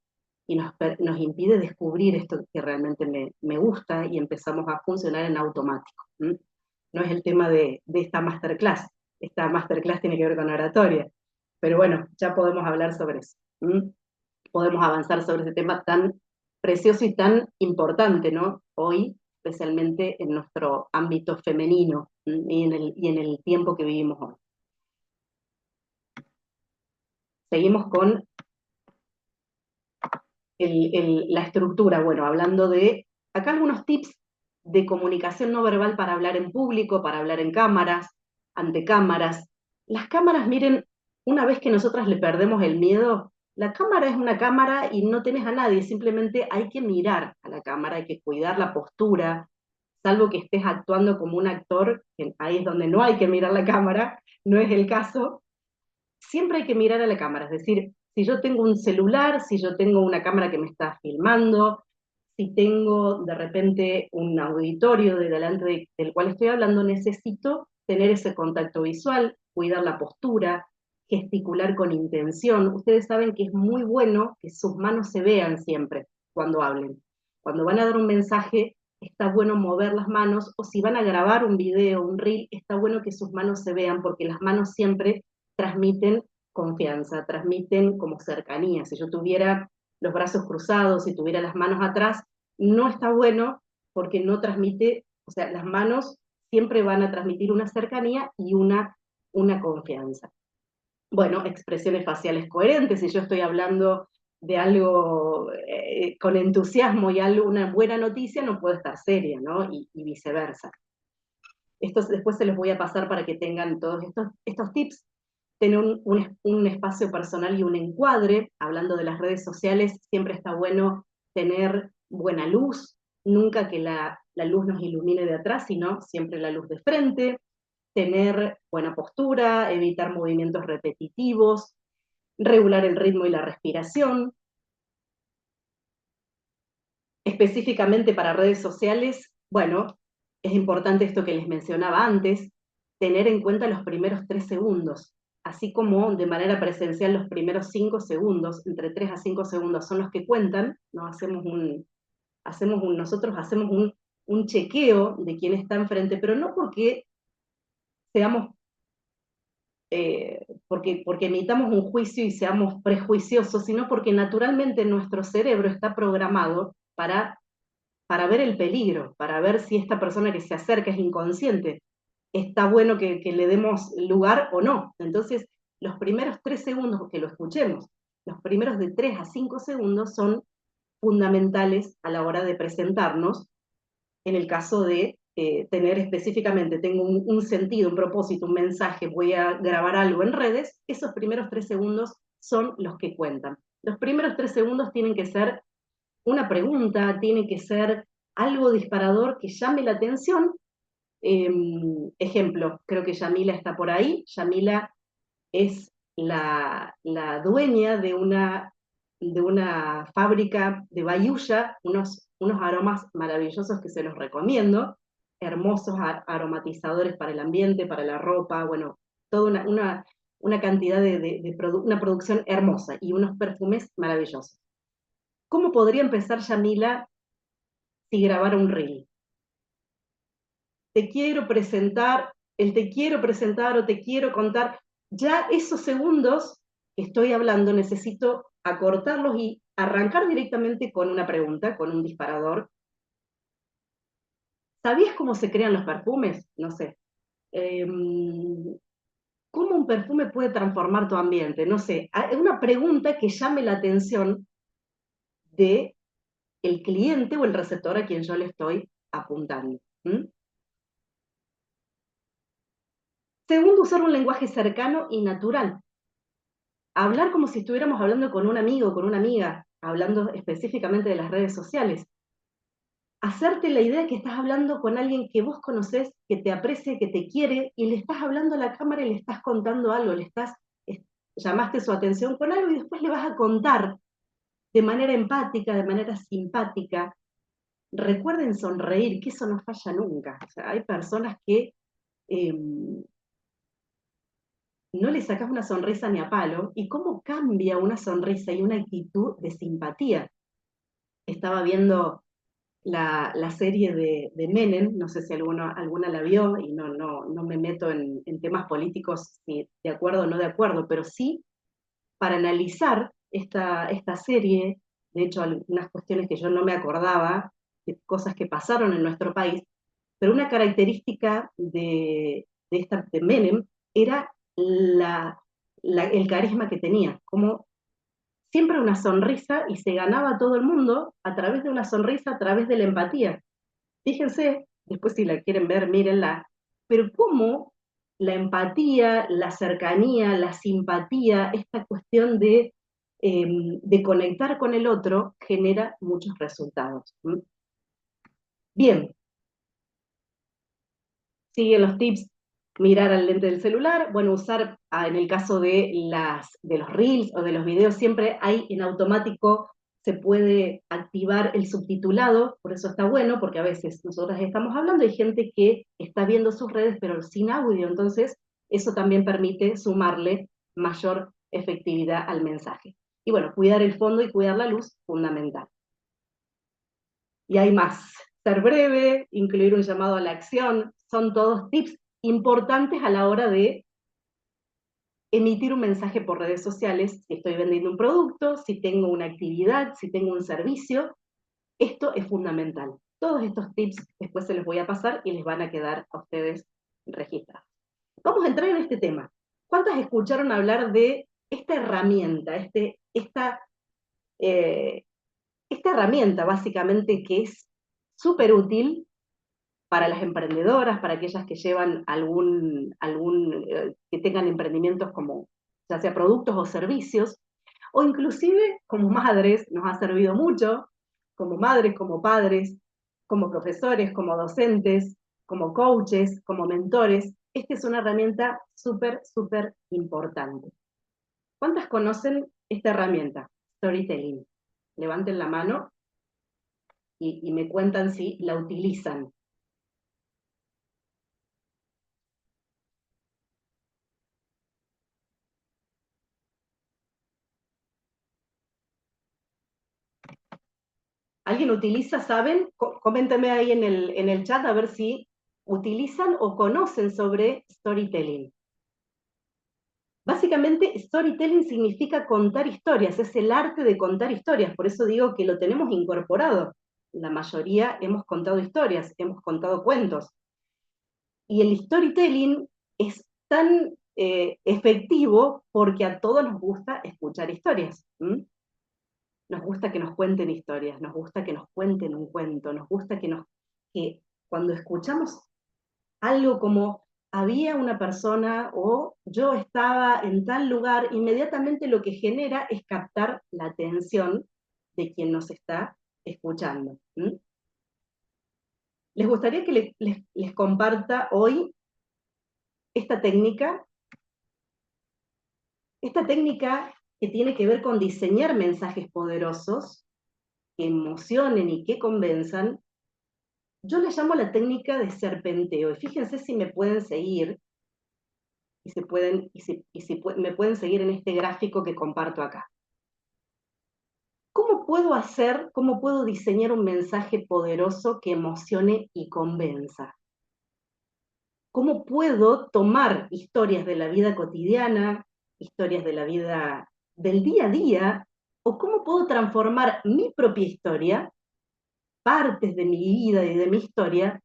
Speaker 1: y nos impide descubrir esto que realmente me gusta y empezamos a funcionar en automático. ¿M? No es el tema de esta masterclass. Esta masterclass tiene que ver con oratoria. Pero bueno, ya podemos hablar sobre eso. ¿M? Podemos avanzar sobre ese tema tan precioso y tan importante, ¿no? Hoy, especialmente en nuestro ámbito femenino y en el tiempo que vivimos hoy. Seguimos con la estructura, bueno, hablando de, acá algunos tips de comunicación no verbal para hablar en público, para hablar en cámaras, ante cámaras. Las cámaras, miren, una vez que nosotras le perdemos el miedo, la cámara es una cámara y no tenés a nadie, simplemente hay que mirar a la cámara, hay que cuidar la postura, salvo que estés actuando como un actor, que ahí es donde no hay que mirar la cámara, no es el caso, siempre hay que mirar a la cámara, es decir, si yo tengo un celular, si yo tengo una cámara que me está filmando, si tengo de repente un auditorio de delante del cual estoy hablando, necesito tener ese contacto visual, cuidar la postura, gesticular con intención. Ustedes saben que es muy bueno que sus manos se vean siempre cuando hablen. Cuando van a dar un mensaje, está bueno mover las manos, o si van a grabar un video, un reel, está bueno que sus manos se vean, porque las manos siempre transmiten confianza, transmiten como cercanía. Si yo tuviera los brazos cruzados, si tuviera las manos atrás, no está bueno porque no transmite, o sea, las manos siempre van a transmitir una cercanía y una confianza. Bueno, expresiones faciales coherentes, si yo estoy hablando de algo con entusiasmo y algo, una buena noticia, no puedo estar seria, ¿no? Y viceversa. Estos después se los voy a pasar para que tengan todos estos tips. Tener un espacio personal y un encuadre. Hablando de las redes sociales, siempre está bueno tener buena luz, nunca que la luz nos ilumine de atrás, sino siempre la luz de frente. Tener buena postura, evitar movimientos repetitivos, regular el ritmo y la respiración. Específicamente para redes sociales, bueno, es importante esto que les mencionaba antes, tener en cuenta los primeros 3 segundos, así como de manera presencial los primeros 5 segundos, entre 3 a 5 segundos son los que cuentan, ¿no? Nosotros hacemos un chequeo de quién está enfrente, pero no porque seamos, porque emitamos un juicio y seamos prejuiciosos, sino porque naturalmente nuestro cerebro está programado para ver el peligro, para ver si esta persona que se acerca es inconsciente, está bueno que le demos lugar o no. Entonces, los primeros 3 segundos que lo escuchemos, los primeros de 3 a 5 segundos son fundamentales a la hora de presentarnos, en el caso de tener específicamente, tengo un sentido, un propósito, un mensaje, voy a grabar algo en redes, esos primeros 3 segundos son los que cuentan. Los primeros 3 segundos tienen que ser una pregunta, tiene que ser algo disparador que llame la atención. Ejemplo, creo que Yamila está por ahí. Yamila es la dueña de una fábrica de bayuya, unos aromas maravillosos que se los recomiendo, hermosos aromatizadores para el ambiente, para la ropa, bueno, toda una cantidad una producción hermosa y unos perfumes maravillosos. ¿Cómo podría empezar Yamila si grabara un reel? Te quiero presentar, el te quiero presentar o te quiero contar, ya esos segundos que estoy hablando necesito acortarlos y arrancar directamente con una pregunta, con un disparador. ¿Sabías cómo se crean los perfumes? No sé. ¿Cómo un perfume puede transformar tu ambiente? No sé. Una pregunta que llame la atención de el cliente o el receptor a quien yo le estoy apuntando. Segundo, usar un lenguaje cercano y natural. Hablar como si estuviéramos hablando con un amigo, con una amiga, hablando específicamente de las redes sociales. Hacerte la idea que estás hablando con alguien que vos conocés, que te aprecia, que te quiere, y le estás hablando a la cámara y le estás contando algo, llamaste su atención con algo y después le vas a contar de manera empática, de manera simpática. Recuerden sonreír, que eso no falla nunca. O sea, hay personas que no le sacas una sonrisa ni a palo, y cómo cambia una sonrisa y una actitud de simpatía. Estaba viendo la serie de Menem, no sé si alguna la vio, y no me meto en temas políticos, si de acuerdo o no de acuerdo, pero sí para analizar esta serie, de hecho algunas cuestiones que yo no me acordaba, de cosas que pasaron en nuestro país, pero una característica de Menem era el carisma que tenía, como siempre una sonrisa, y se ganaba a todo el mundo a través de una sonrisa, a través de la empatía. Fíjense, después si la quieren ver, mírenla, pero cómo la empatía, la cercanía, la simpatía, esta cuestión de conectar con el otro genera muchos resultados. Bien, siguen los tips: mirar al lente del celular, bueno, usar, en el caso de los reels o de los videos, siempre hay en automático, se puede activar el subtitulado, por eso está bueno, porque a veces nosotros estamos hablando, hay gente que está viendo sus redes pero sin audio, entonces eso también permite sumarle mayor efectividad al mensaje. Y bueno, cuidar el fondo y cuidar la luz, fundamental. Y hay más. Ser breve, incluir un llamado a la acción, son todos tips importantes a la hora de emitir un mensaje por redes sociales. Si estoy vendiendo un producto, si tengo una actividad, si tengo un servicio, esto es fundamental. Todos estos tips después se los voy a pasar y les van a quedar a ustedes registrados. Vamos a entrar en este tema. ¿Cuántas escucharon hablar de esta herramienta, esta herramienta básicamente que es súper útil para las emprendedoras, para aquellas que llevan que tengan emprendimientos como ya sea productos o servicios, o inclusive como madres, nos ha servido mucho, como madres, como padres, como profesores, como docentes, como coaches, como mentores? Esta es una herramienta súper, súper importante. ¿Cuántas conocen esta herramienta? Storytelling. Levanten la mano y me cuentan si la utilizan. ¿Alguien utiliza, saben? Coméntame ahí en el chat a ver si utilizan o conocen sobre storytelling. Básicamente, storytelling significa contar historias, es el arte de contar historias, por eso digo que lo tenemos incorporado. La mayoría hemos contado historias, hemos contado cuentos. Y el storytelling es tan efectivo porque a todos nos gusta escuchar historias. Nos gusta que nos cuenten historias, nos gusta que nos cuenten un cuento, nos gusta que cuando escuchamos algo como había una persona o yo estaba en tal lugar, inmediatamente lo que genera es captar la atención de quien nos está escuchando. Les gustaría que les comparta hoy esta técnica que tiene que ver con diseñar mensajes poderosos que emocionen y que convenzan. Yo le llamo la técnica de serpenteo, y fíjense si me pueden seguir, y me pueden seguir en este gráfico que comparto acá. ¿Cómo puedo diseñar un mensaje poderoso que emocione y convenza? ¿Cómo puedo tomar historias de la vida cotidiana, historias de la vida del día a día, o cómo puedo transformar mi propia historia, partes de mi vida y de mi historia,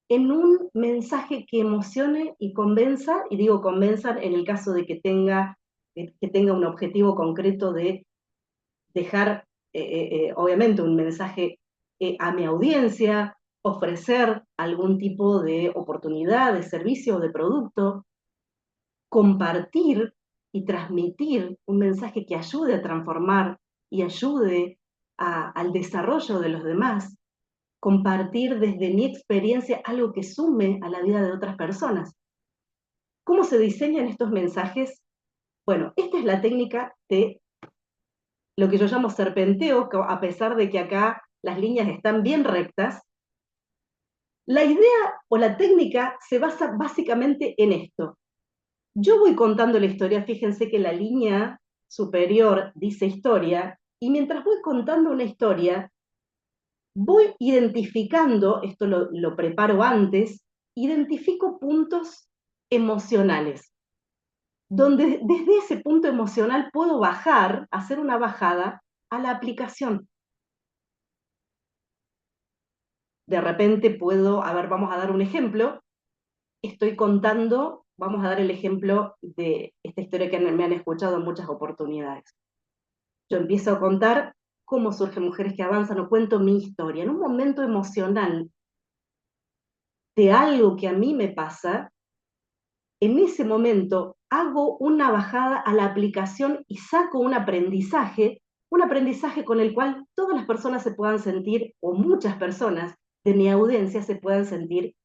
Speaker 1: en un mensaje que emocione y convenza, y digo convenza en el caso de que tenga un objetivo concreto de dejar, obviamente, un mensaje a mi audiencia, ofrecer algún tipo de oportunidad, de servicio o de producto, compartir y transmitir un mensaje que ayude a transformar y ayude al desarrollo de los demás, compartir desde mi experiencia algo que sume a la vida de otras personas. ¿Cómo se diseñan estos mensajes? Bueno, esta es la técnica de lo que yo llamo serpenteo, a pesar de que acá las líneas están bien rectas. La idea o la técnica se basa básicamente en esto. Yo voy contando la historia, fíjense que la línea superior dice historia, y mientras voy contando una historia, voy identificando, esto lo preparo antes, identifico puntos emocionales, donde desde ese punto emocional puedo bajar, hacer una bajada a la aplicación. De repente puedo, a ver, vamos a dar un ejemplo, estoy contando, vamos a dar el ejemplo de esta historia que me han escuchado en muchas oportunidades. Yo empiezo a contar cómo surgen Mujeres que Avanzan, o cuento mi historia. En un momento emocional de algo que a mí me pasa, en ese momento hago una bajada a la aplicación y saco un aprendizaje con el cual todas las personas se puedan sentir, o muchas personas de mi audiencia se puedan sentir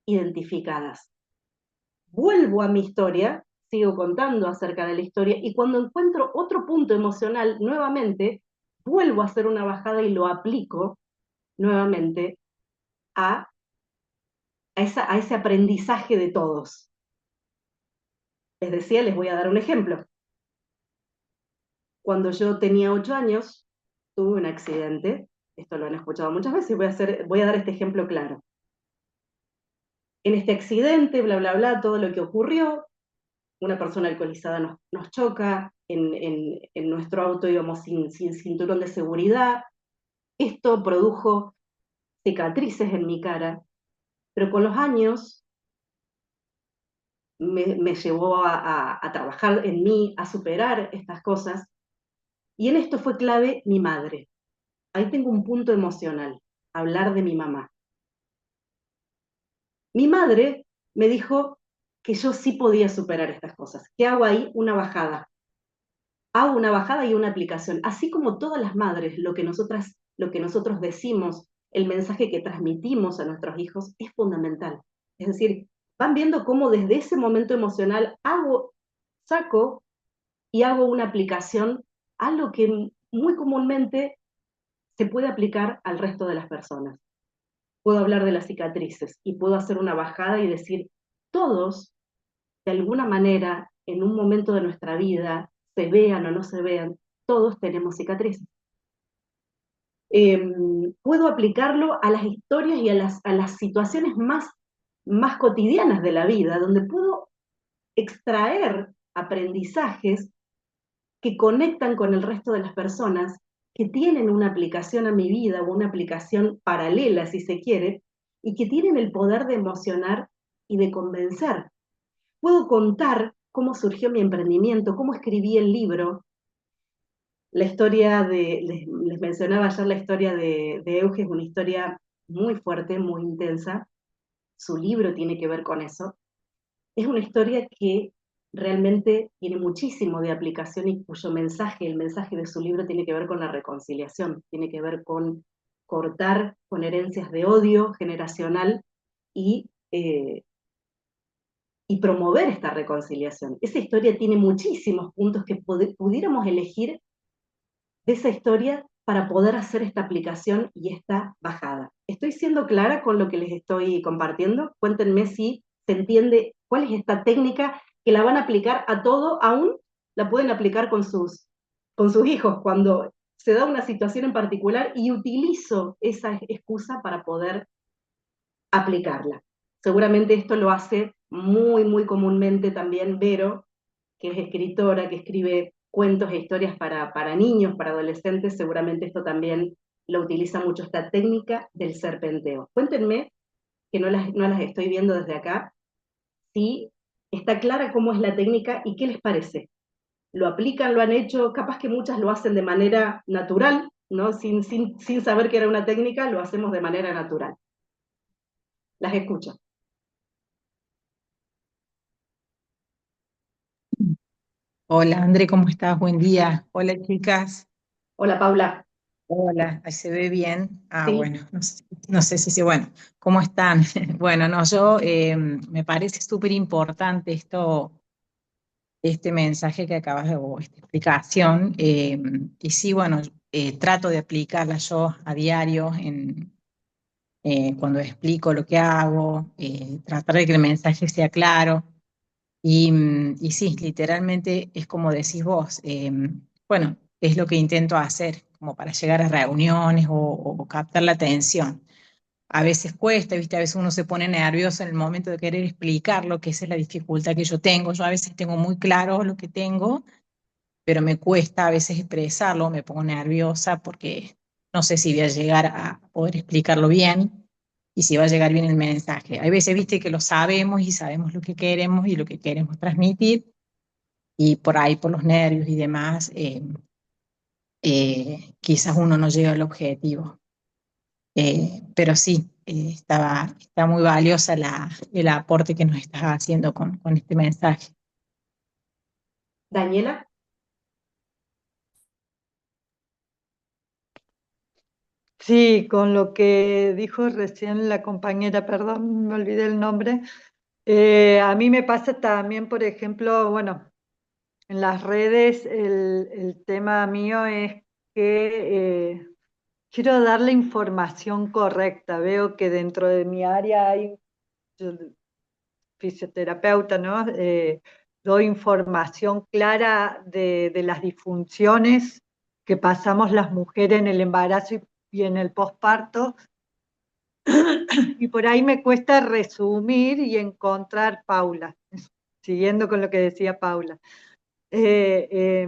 Speaker 1: identificadas. Vuelvo a mi historia, sigo contando acerca de la historia, y cuando encuentro otro punto emocional nuevamente, vuelvo a hacer una bajada y lo aplico nuevamente a ese aprendizaje de todos. Les decía, les voy a dar un ejemplo. Cuando yo tenía 8 años, tuve un accidente, esto lo han escuchado muchas veces, voy a dar este ejemplo claro. En este accidente, bla, bla, bla, todo lo que ocurrió, una persona alcoholizada nos choca, en nuestro auto íbamos sin cinturón de seguridad, esto produjo cicatrices en mi cara, pero con los años me llevó a trabajar en mí, a superar estas cosas, y en esto fue clave mi madre. Ahí tengo un punto emocional, hablar de mi mamá. Mi madre me dijo que yo sí podía superar estas cosas. ¿Qué hago ahí? Una bajada. Hago una bajada y una aplicación. Así como todas las madres, lo que nosotros decimos, el mensaje que transmitimos a nuestros hijos es fundamental. Es decir, van viendo cómo desde ese momento emocional saco y hago una aplicación, algo que muy comúnmente se puede aplicar al resto de las personas. Puedo hablar de las cicatrices y puedo hacer una bajada y decir, todos, de alguna manera, en un momento de nuestra vida, se vean o no se vean, todos tenemos cicatrices. Puedo aplicarlo a las historias y a las situaciones más cotidianas de la vida, donde puedo extraer aprendizajes que conectan con el resto de las personas, que tienen una aplicación a mi vida o una aplicación paralela, si se quiere, y que tienen el poder de emocionar y de convencer. Puedo contar cómo surgió mi emprendimiento, cómo escribí el libro. La historia les mencionaba ayer la historia de Euge, es una historia muy fuerte, muy intensa. Su libro tiene que ver con eso. Es una historia que realmente tiene muchísimo de aplicación y cuyo mensaje, el mensaje de su libro tiene que ver con la reconciliación, tiene que ver con cortar con herencias de odio generacional y, eh, y promover esta reconciliación. Esa historia tiene muchísimos puntos que pudiéramos elegir de esa historia para poder hacer esta aplicación y esta bajada. ¿Estoy siendo clara con lo que les estoy compartiendo? Cuéntenme si se entiende cuál es esta técnica que la van a aplicar a todo, aún la pueden aplicar con sus hijos, cuando se da una situación en particular y utilizo esa excusa para poder aplicarla. Seguramente esto lo hace muy, muy comúnmente también Vero, que es escritora, que escribe cuentos e historias para niños, para adolescentes, seguramente esto también lo utiliza mucho, esta técnica del serpenteo. Cuéntenme, que no las estoy viendo desde acá, si está clara cómo es la técnica y qué les parece. ¿Lo aplican, lo han hecho? Capaz que muchas lo hacen de manera natural, ¿no? Sin saber que era una técnica, lo hacemos de manera natural. Las escucho.
Speaker 4: Hola, André, ¿cómo estás? Buen día. Hola, chicas.
Speaker 1: Hola, Paula.
Speaker 4: Hola, ahí se ve bien. Ah,
Speaker 1: Sí,
Speaker 4: bueno, no sé si, bueno, ¿cómo están? Bueno, no, yo me parece súper importante este mensaje que acabas de, o esta explicación. Y sí, bueno, trato de aplicarla yo a diario cuando explico lo que hago, tratar de que el mensaje sea claro. Y sí, literalmente es como decís vos, bueno, es lo que intento hacer como para llegar a reuniones o captar la atención. A veces cuesta, ¿viste? A veces uno se pone nervioso en el momento de querer explicarlo, que esa es la dificultad que yo tengo. Yo a veces tengo muy claro lo que tengo, pero me cuesta a veces expresarlo, me pongo nerviosa porque no sé si voy a llegar a poder explicarlo bien y si va a llegar bien el mensaje. Hay veces, viste, que lo sabemos y sabemos lo que queremos y lo que queremos transmitir, y por ahí, por los nervios y demás, quizás uno no llega al objetivo. Pero sí, está muy valiosa el aporte que nos estás haciendo con este mensaje.
Speaker 1: Daniela.
Speaker 5: Sí, con lo que dijo recién la compañera, perdón, me olvidé el nombre. A mí me pasa también, por ejemplo, bueno, en las redes el tema mío es que quiero dar la información correcta. Veo que dentro de mi área hay yo, fisioterapeuta, ¿no? Doy información clara de las disfunciones que pasamos las mujeres en el embarazo y en el posparto. Y por ahí me cuesta resumir y encontrar, Paula, siguiendo con lo que decía Paula, eh, eh,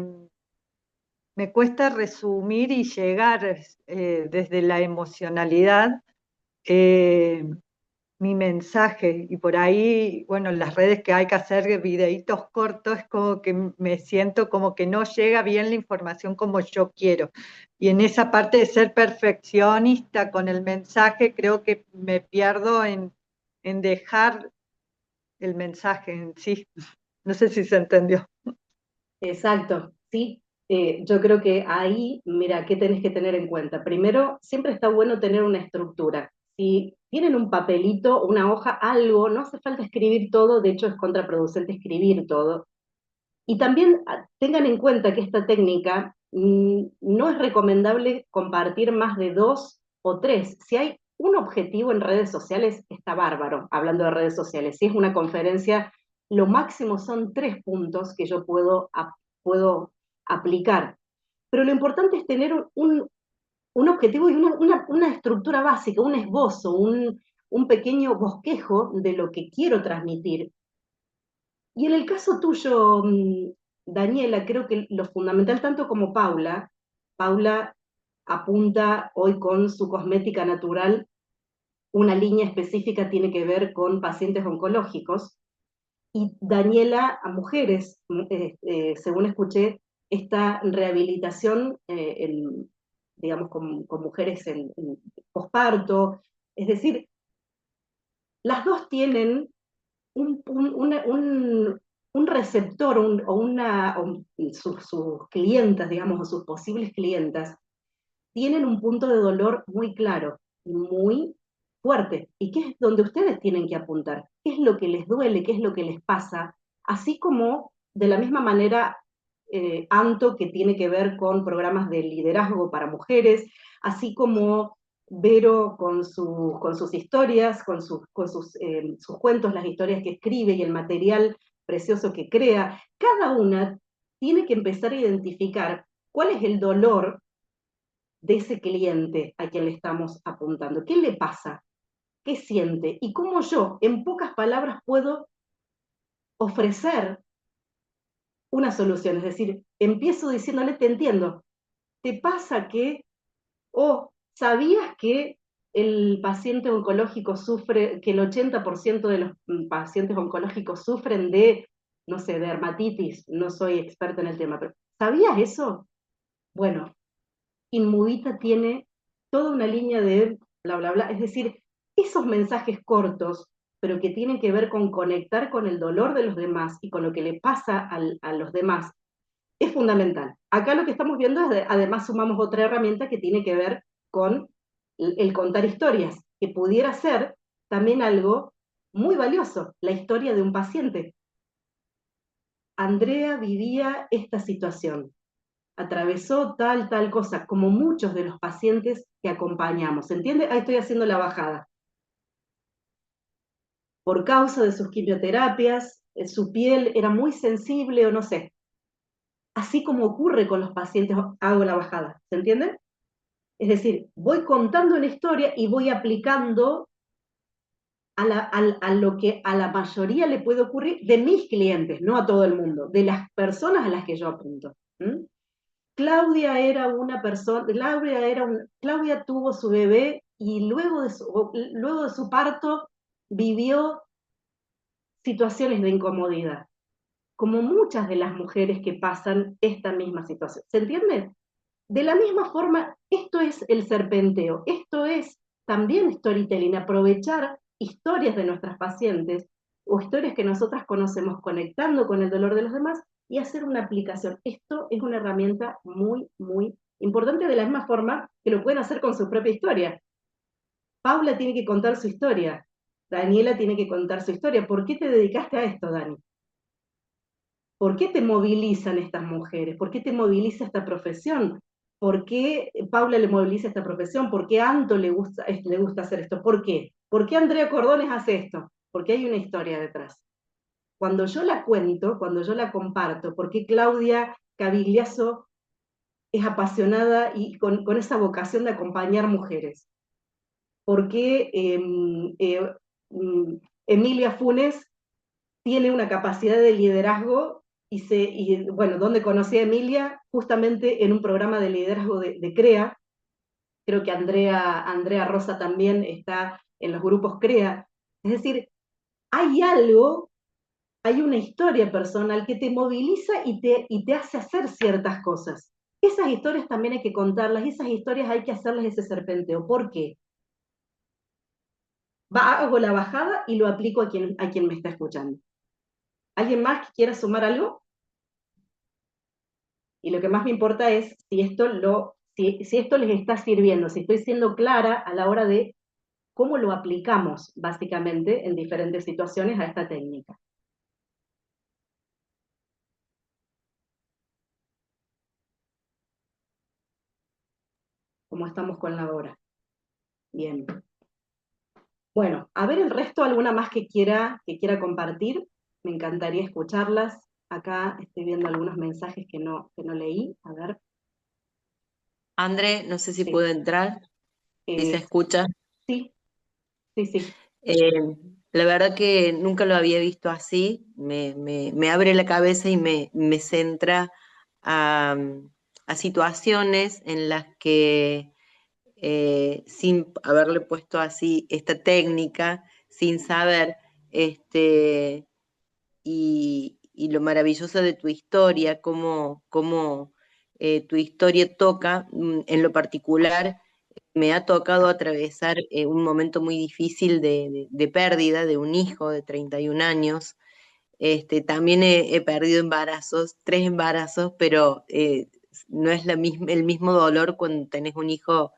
Speaker 5: me cuesta resumir y llegar desde la emocionalidad eh, mi mensaje. Y por ahí, bueno, en las redes que hay que hacer videitos cortos, es como que me siento como que no llega bien la información como yo quiero. Y en esa parte de ser perfeccionista con el mensaje, creo que me pierdo en dejar el mensaje en sí. No sé si se entendió.
Speaker 1: Exacto, sí. Yo creo que ahí, mira, ¿qué tenés que tener en cuenta? Primero, siempre está bueno tener una estructura. Si tienen un papelito, una hoja, algo, no hace falta escribir todo, de hecho es contraproducente escribir todo. Y también tengan en cuenta que esta técnica no es recomendable compartir más de 2 o 3. Si hay un objetivo en redes sociales, está bárbaro, hablando de redes sociales. Si es una conferencia, lo máximo son 3 puntos que yo puedo aplicar. Pero lo importante es tener un objetivo y una estructura básica, un esbozo, un pequeño bosquejo de lo que quiero transmitir. Y en el caso tuyo, Daniela, creo que lo fundamental, tanto como Paula, Paula apunta hoy con su cosmética natural, una línea específica tiene que ver con pacientes oncológicos, y Daniela a mujeres, según escuché, esta rehabilitación, digamos, con mujeres en posparto, es decir, las dos tienen un receptor o sus clientas, digamos, o sus posibles clientas, tienen un punto de dolor muy claro y muy fuerte. ¿Y qué es donde ustedes tienen que apuntar? ¿Qué es lo que les duele? ¿Qué es lo que les pasa? Así como, de la misma manera, Anto, que tiene que ver con programas de liderazgo para mujeres, así como Vero con sus historias, sus cuentos, las historias que escribe y el material precioso que crea. Cada una tiene que empezar a identificar cuál es el dolor de ese cliente a quien le estamos apuntando. ¿Qué le pasa? ¿Qué siente? Y cómo yo, en pocas palabras, puedo ofrecer una solución, es decir, empiezo diciéndole, te entiendo, ¿te pasa que, sabías que el paciente oncológico sufre, que el 80% de los pacientes oncológicos sufren de, no sé, de dermatitis? No soy experta en el tema, pero ¿sabías eso? Bueno, Inmubita tiene toda una línea de bla, bla, bla, es decir, esos mensajes cortos, pero que tienen que ver con conectar con el dolor de los demás y con lo que le pasa a los demás, es fundamental. Acá lo que estamos viendo es, además sumamos otra herramienta que tiene que ver con el contar historias, que pudiera ser también algo muy valioso, la historia de un paciente. Andrea vivía esta situación, atravesó tal cosa, como muchos de los pacientes que acompañamos, ¿se entiende? Ahí estoy haciendo la bajada. Por causa de sus quimioterapias, su piel era muy sensible o no sé. Así como ocurre con los pacientes, hago la bajada, ¿se entiende? Es decir, voy contando una historia y voy aplicando a lo que a la mayoría le puede ocurrir de mis clientes, no a todo el mundo, de las personas a las que yo apunto. ¿Mm? Claudia era una persona, Claudia tuvo su bebé y luego de su parto vivió situaciones de incomodidad, como muchas de las mujeres que pasan esta misma situación. ¿Se entiende? De la misma forma, esto es el serpenteo, esto es también storytelling, aprovechar historias de nuestras pacientes o historias que nosotras conocemos conectando con el dolor de los demás y hacer una aplicación. Esto es una herramienta muy, muy importante, de la misma forma que lo pueden hacer con su propia historia. Paula tiene que contar su historia, Daniela tiene que contar su historia. ¿Por qué te dedicaste a esto, Dani? ¿Por qué te movilizan estas mujeres? ¿Por qué te moviliza esta profesión? ¿Por qué Paula le moviliza esta profesión? ¿Por qué a Anto le gusta hacer esto? ¿Por qué? ¿Por qué Andrea Cordones hace esto? Porque hay una historia detrás. Cuando yo la cuento, cuando yo la comparto, ¿por qué Claudia Cavigliazo es apasionada y con esa vocación de acompañar mujeres? ¿Por qué Emilia Funes tiene una capacidad de liderazgo bueno, ¿dónde conocí a Emilia? Justamente en un programa de liderazgo de CREA. Creo que Andrea Rosa también está en los grupos CREA. Es decir, hay algo, hay una historia personal que te moviliza y te hace hacer ciertas cosas. Esas historias también hay que contarlas, esas historias hay que hacerles ese serpenteo. ¿Por qué? Hago la bajada y lo aplico a quien me está escuchando. ¿Alguien más que quiera sumar algo? Y lo que más me importa es si esto les está sirviendo, si estoy siendo clara a la hora de cómo lo aplicamos, básicamente, en diferentes situaciones a esta técnica. ¿Cómo estamos con la hora? Bien. Bueno, a ver el resto, alguna más que quiera compartir. Me encantaría escucharlas. Acá estoy viendo algunos mensajes que no leí. A ver.
Speaker 6: André, no sé si
Speaker 1: Sí.
Speaker 6: puedo entrar, si se escucha.
Speaker 1: Sí.
Speaker 6: La verdad que nunca lo había visto así, me abre la cabeza y me centra a situaciones en las que sin haberle puesto así esta técnica, sin saber, y lo maravilloso de tu historia, cómo tu historia toca, en lo particular, me ha tocado atravesar un momento muy difícil de pérdida de un hijo de 31 años. También he perdido embarazos, 3 embarazos, pero no es el mismo dolor cuando tenés un hijo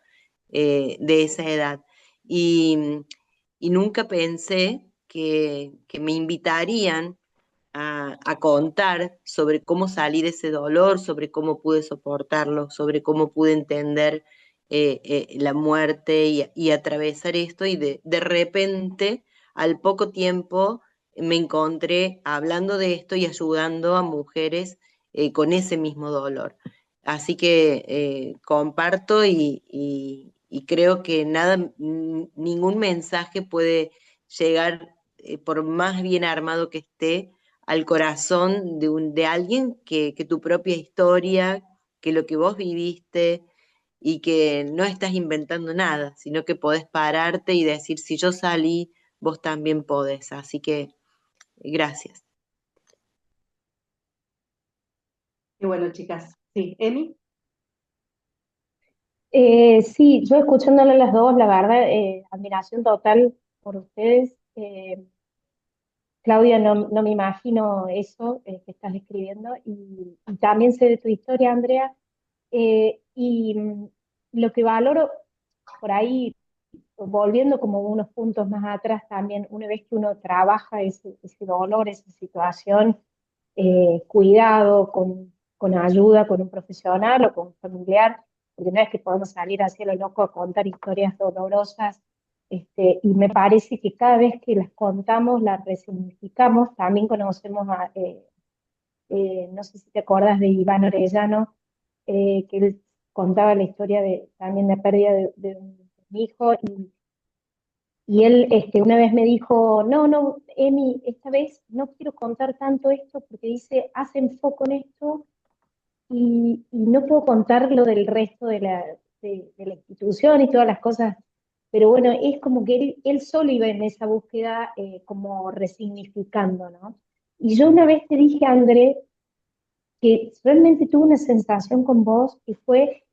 Speaker 6: de esa edad. Y nunca pensé que me invitarían a contar sobre cómo salir de ese dolor, sobre cómo pude soportarlo, sobre cómo pude entender la muerte y atravesar esto, y de repente, al poco tiempo, me encontré hablando de esto y ayudando a mujeres con ese mismo dolor. Así que comparto y creo que ningún mensaje puede llegar, por más bien armado que esté, al corazón de alguien que tu propia historia, que lo que vos viviste y que no estás inventando nada, sino que podés pararte y decir, si yo salí, vos también podés. Así que gracias.
Speaker 1: Y bueno, chicas, sí, Emi.
Speaker 2: Sí, yo escuchándole a las dos, la verdad, admiración total por ustedes. Claudia, no me imagino eso que estás escribiendo y también sé de tu historia, Andrea. Lo que valoro por ahí, volviendo como unos puntos más atrás también, una vez que uno trabaja ese dolor, esa situación, cuidado, con ayuda, con un profesional o con un familiar, porque no es que podemos salir hacia lo loco a contar historias dolorosas, y me parece que cada vez que las contamos, las resignificamos, también conocemos no sé si te acuerdas de Iván Orellano, que él contaba la historia también de pérdida de un hijo, y él una vez me dijo, no, Emi, esta vez no quiero contar tanto esto porque dice, hacen foco en esto y no puedo contar lo del resto de la institución y todas las cosas, pero bueno, es como que él solo iba en esa búsqueda como resignificando, ¿no? Y yo una vez te dije, André, que realmente tuve una sensación con vos que fue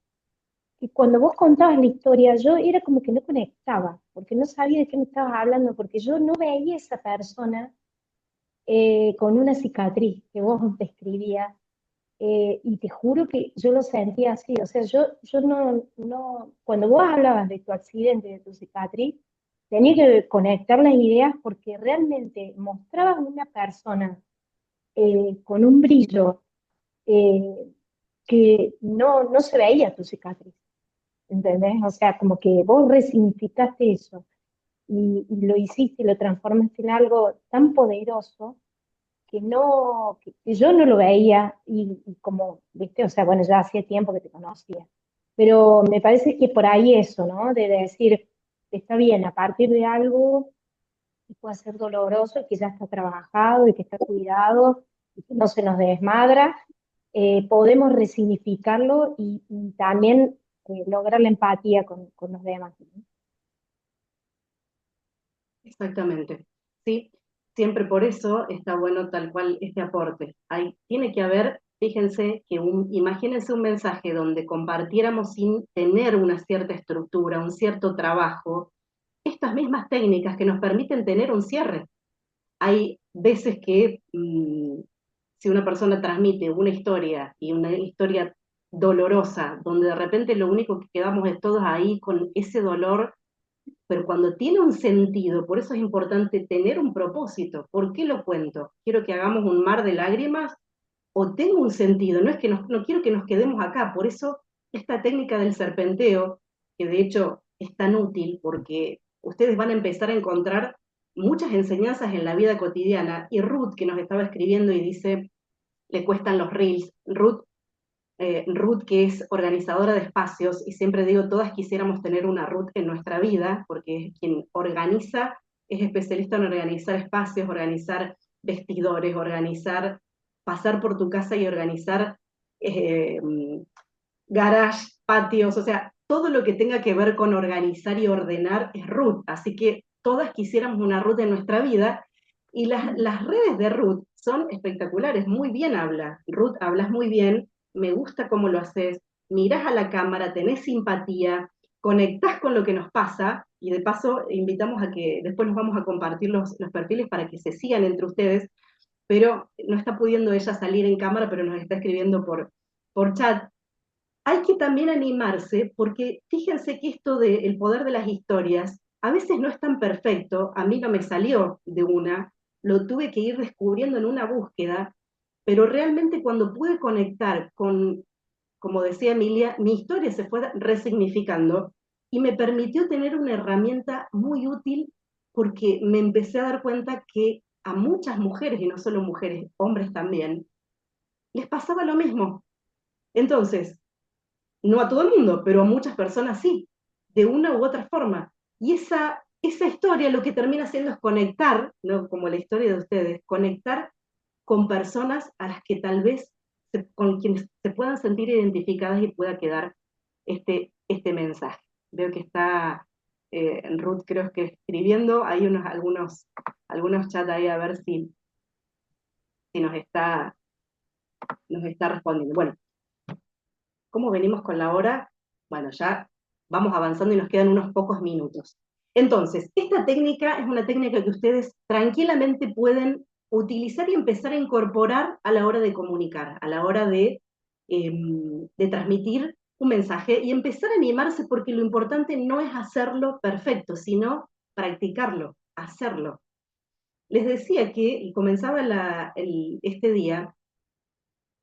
Speaker 2: que cuando vos contabas la historia, yo era como que no conectaba, porque no sabía de qué me estabas hablando, porque yo no veía a esa persona con una cicatriz que vos describías, y te juro que yo lo sentía así, o sea, yo no, cuando vos hablabas de tu accidente, de tu cicatriz, tenía que conectar las ideas porque realmente mostrabas una persona con un brillo eh, que no se veía tu cicatriz, ¿entendés? O sea, como que vos resignificaste eso y lo hiciste y lo transformaste en algo tan poderoso que yo no lo veía y como, viste, o sea, bueno, ya hacía tiempo que te conocía, pero me parece que por ahí eso, ¿no? De decir, está bien, a partir de algo que pueda ser doloroso y que ya está trabajado y que está cuidado y que no se nos desmadra, podemos resignificarlo y también lograr la empatía con los demás, ¿no?
Speaker 1: Exactamente. Sí, siempre por eso está bueno tal cual este aporte. Tiene que haber, fíjense, imagínense un mensaje donde compartiéramos sin tener una cierta estructura, un cierto trabajo, estas mismas técnicas que nos permiten tener un cierre. Hay veces que si una persona transmite una historia y una historia dolorosa, donde de repente lo único que quedamos es todos ahí con ese dolor, pero cuando tiene un sentido, por eso es importante tener un propósito. ¿Por qué lo cuento? ¿Quiero que hagamos un mar de lágrimas o tengo un sentido? No es que no quiero que nos quedemos acá, por eso esta técnica del serpenteo, que de hecho es tan útil porque ustedes van a empezar a encontrar muchas enseñanzas en la vida cotidiana, y Ruth, que nos estaba escribiendo y dice, le cuestan los reels, Ruth, que es organizadora de espacios, y siempre digo, todas quisiéramos tener una Ruth en nuestra vida, porque es quien organiza, es especialista en organizar espacios, organizar vestidores, pasar por tu casa y organizar eh, garage, patios, o sea, todo lo que tenga que ver con organizar y ordenar es Ruth, así que todas quisiéramos una Ruth en nuestra vida, y las redes de Ruth son espectaculares, muy bien habla, Ruth, hablas muy bien, me gusta cómo lo haces, mirás a la cámara, tenés simpatía, conectás con lo que nos pasa, y de paso invitamos a que después nos vamos a compartir los perfiles para que se sigan entre ustedes, pero no está pudiendo ella salir en cámara, pero nos está escribiendo por chat. Hay que también animarse, porque fíjense que esto del poder de las historias a veces no es tan perfecto, a mí no me salió de una, lo tuve que ir descubriendo en una búsqueda, pero realmente cuando pude conectar con, como decía Emilia, mi historia se fue resignificando y me permitió tener una herramienta muy útil, porque me empecé a dar cuenta que a muchas mujeres, y no solo mujeres, hombres también, les pasaba lo mismo. Entonces, no a todo el mundo, pero a muchas personas sí, de una u otra forma. Y esa historia lo que termina haciendo es conectar, ¿no? Como la historia de ustedes, conectar con personas a las que tal vez con quienes se puedan sentir identificadas y pueda quedar este mensaje. Veo que está Ruth, creo que escribiendo, hay algunos chats ahí a ver si nos está respondiendo. Bueno, ¿cómo venimos con la hora? Bueno, ya vamos avanzando y nos quedan unos pocos minutos. Entonces, esta técnica es una técnica que ustedes tranquilamente pueden utilizar y empezar a incorporar a la hora de comunicar, a la hora de transmitir un mensaje y empezar a animarse, porque lo importante no es hacerlo perfecto, sino practicarlo, hacerlo. Les decía que, y comenzaba este día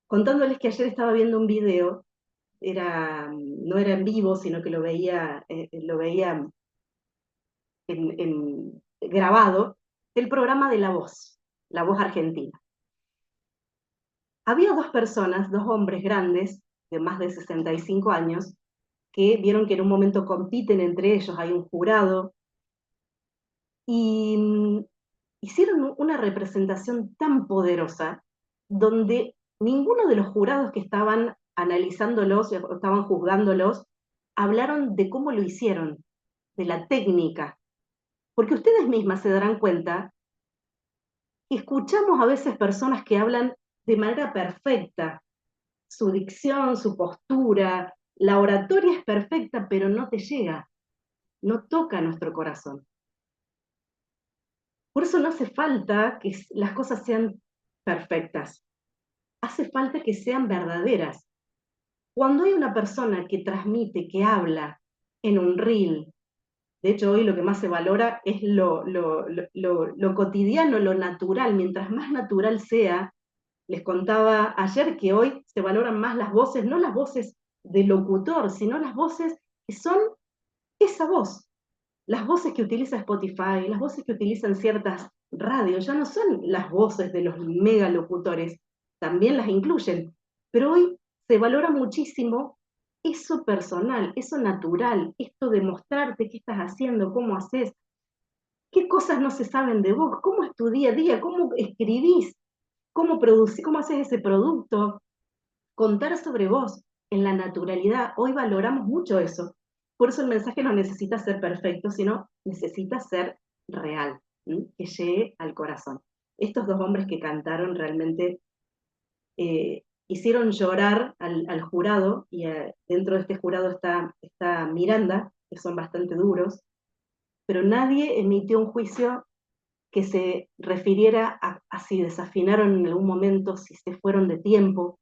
Speaker 1: contándoles que ayer estaba viendo un video, no era en vivo, sino que lo veía grabado, del programa de La Voz Argentina. Había dos personas, dos hombres grandes, de más de 65 años, que vieron que en un momento compiten entre ellos, hay un jurado, y hicieron una representación tan poderosa, donde ninguno de los jurados que estaban analizándolos, o estaban juzgándolos, hablaron de cómo lo hicieron, de la técnica, porque ustedes mismas se darán cuenta que escuchamos a veces personas que hablan de manera perfecta, su dicción, su postura, la oratoria es perfecta, pero no te llega, no toca nuestro corazón. Por eso no hace falta que las cosas sean perfectas, hace falta que sean verdaderas. Cuando hay una persona que transmite, que habla en un reel, de hecho hoy lo que más se valora es lo cotidiano, lo natural, mientras más natural sea. Les contaba ayer que hoy se valoran más las voces, no las voces del locutor, sino las voces que son esa voz. Las voces que utiliza Spotify, las voces que utilizan ciertas radios, ya no son las voces de los mega locutores, también las incluyen, pero hoy se valora muchísimo eso personal, eso natural, esto de mostrarte qué estás haciendo, cómo haces, qué cosas no se saben de vos, cómo es tu día a día, cómo escribís, cómo producís, cómo haces ese producto, contar sobre vos en la naturalidad. Hoy valoramos mucho eso. Por eso el mensaje no necesita ser perfecto, sino necesita ser real, que llegue al corazón. Estos dos hombres que cantaron realmente hicieron llorar al jurado, y dentro de este jurado está Miranda, que son bastante duros, pero nadie emitió un juicio que se refiriera a si desafinaron en algún momento, si se fueron de tiempo.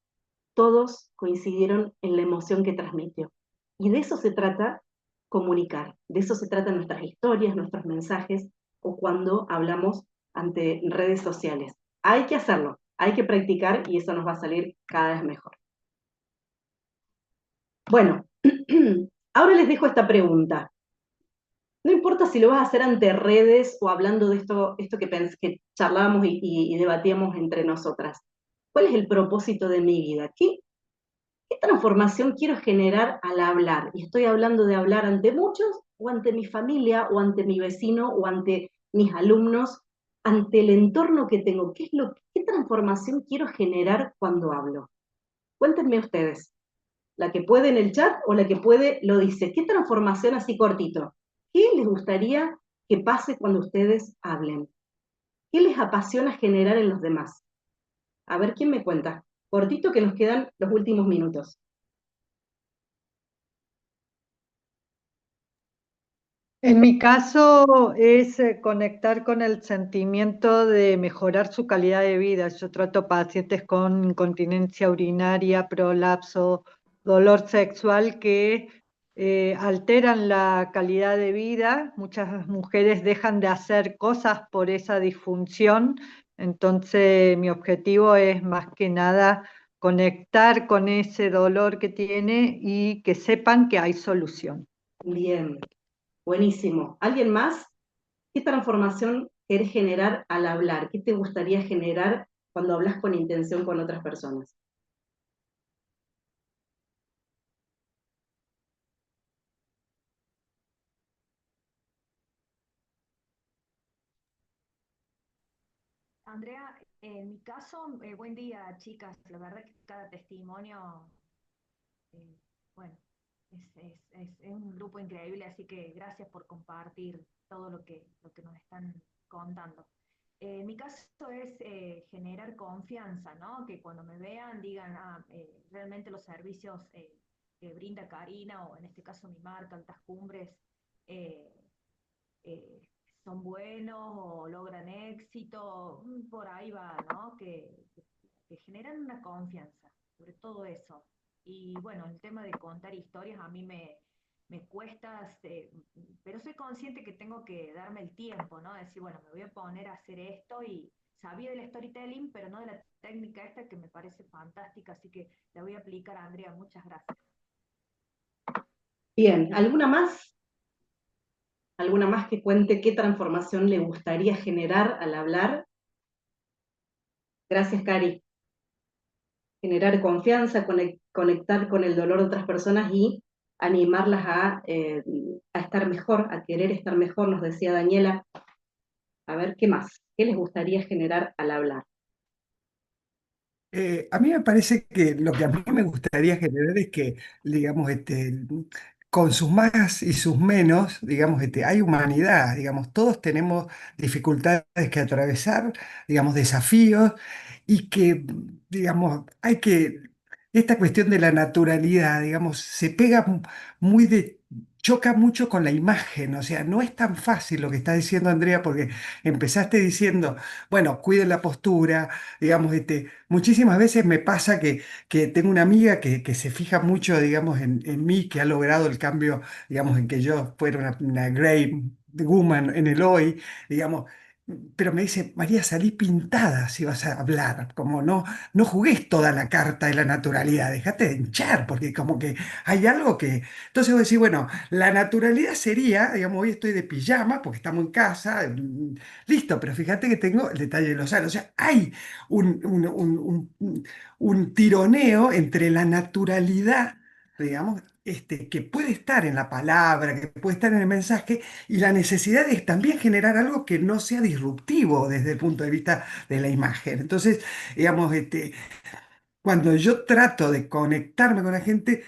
Speaker 1: Todos coincidieron en la emoción que transmitió. Y de eso se trata comunicar, de eso se tratan nuestras historias, nuestros mensajes, o cuando hablamos ante redes sociales. Hay que hacerlo, hay que practicar y eso nos va a salir cada vez mejor. Bueno, ahora les dejo esta pregunta. No importa si lo vas a hacer ante redes o hablando de esto que charlábamos y debatíamos entre nosotras. ¿Cuál es el propósito de mi vida? ¿Qué transformación quiero generar al hablar? Y estoy hablando de hablar ante muchos, o ante mi familia, o ante mi vecino, o ante mis alumnos, ante el entorno que tengo. ¿Qué transformación quiero generar cuando hablo? Cuéntenme ustedes. La que puede en el chat o la que puede lo dice. ¿Qué transformación así cortito? ¿Qué les gustaría que pase cuando ustedes hablen? ¿Qué les apasiona generar en los demás? A ver, ¿quién me cuenta? Cortito, que nos quedan los últimos minutos.
Speaker 5: En mi caso es conectar con el sentimiento de mejorar su calidad de vida. Yo trato pacientes con incontinencia urinaria, prolapso, dolor sexual que alteran la calidad de vida. Muchas mujeres dejan de hacer cosas por esa disfunción. Entonces mi objetivo es más que nada conectar con ese dolor que tiene y que sepan que hay solución.
Speaker 1: Bien, buenísimo. ¿Alguien más? ¿Qué transformación querés generar al hablar? ¿Qué te gustaría generar cuando hablas con intención con otras personas?
Speaker 7: Andrea, En mi caso, buen día, chicas. La verdad que cada testimonio, eh, bueno, es un grupo increíble, así que gracias por compartir todo lo que nos están contando. En mi caso es generar confianza, ¿no? Que cuando me vean digan, realmente los servicios que brinda Karina, o en este caso mi marca, Altas Cumbres, eh, eh, son buenos o logran éxito, por ahí va, ¿no? Que generan una confianza, sobre todo eso. Y bueno, el tema de contar historias a mí me cuesta, pero soy consciente que tengo que darme el tiempo, ¿no? Decir, bueno, me voy a poner a hacer esto y sabía del storytelling, pero no de la técnica esta que me parece fantástica, así que la voy a aplicar, Andrea. Muchas gracias.
Speaker 1: Bien, ¿alguna más? ¿Alguna más que cuente qué transformación le gustaría generar al hablar? Gracias, Cari. Generar confianza, conectar con el dolor de otras personas y animarlas a estar mejor, a querer estar mejor, nos decía Daniela. A ver, ¿qué más? ¿Qué les gustaría generar al hablar?
Speaker 8: A mí me parece que lo que a mí me gustaría generar es que, digamos, con sus más y sus menos, digamos, hay humanidad, digamos, todos tenemos dificultades que atravesar, digamos, desafíos, y que, digamos, esta cuestión de la naturalidad, digamos, se pega muy choca mucho con la imagen, o sea, no es tan fácil lo que está diciendo Andrea, porque empezaste diciendo, bueno, cuiden la postura, digamos, muchísimas veces me pasa que tengo una amiga que se fija mucho, digamos, en mí, que ha logrado el cambio, digamos, en que yo fuera una great woman en el hoy, digamos, pero me dice, María, salí pintada si vas a hablar, como no jugués toda la carta de la naturalidad, dejate de hinchar, porque como que hay algo que... Entonces vos decís, bueno, la naturalidad sería, digamos, hoy estoy de pijama porque estamos en casa, listo, pero fíjate que tengo el detalle de los aros, o sea, hay un tironeo entre la naturalidad, digamos, que puede estar en la palabra, que puede estar en el mensaje, y la necesidad de también generar algo que no sea disruptivo desde el punto de vista de la imagen. Entonces, digamos, cuando yo trato de conectarme con la gente,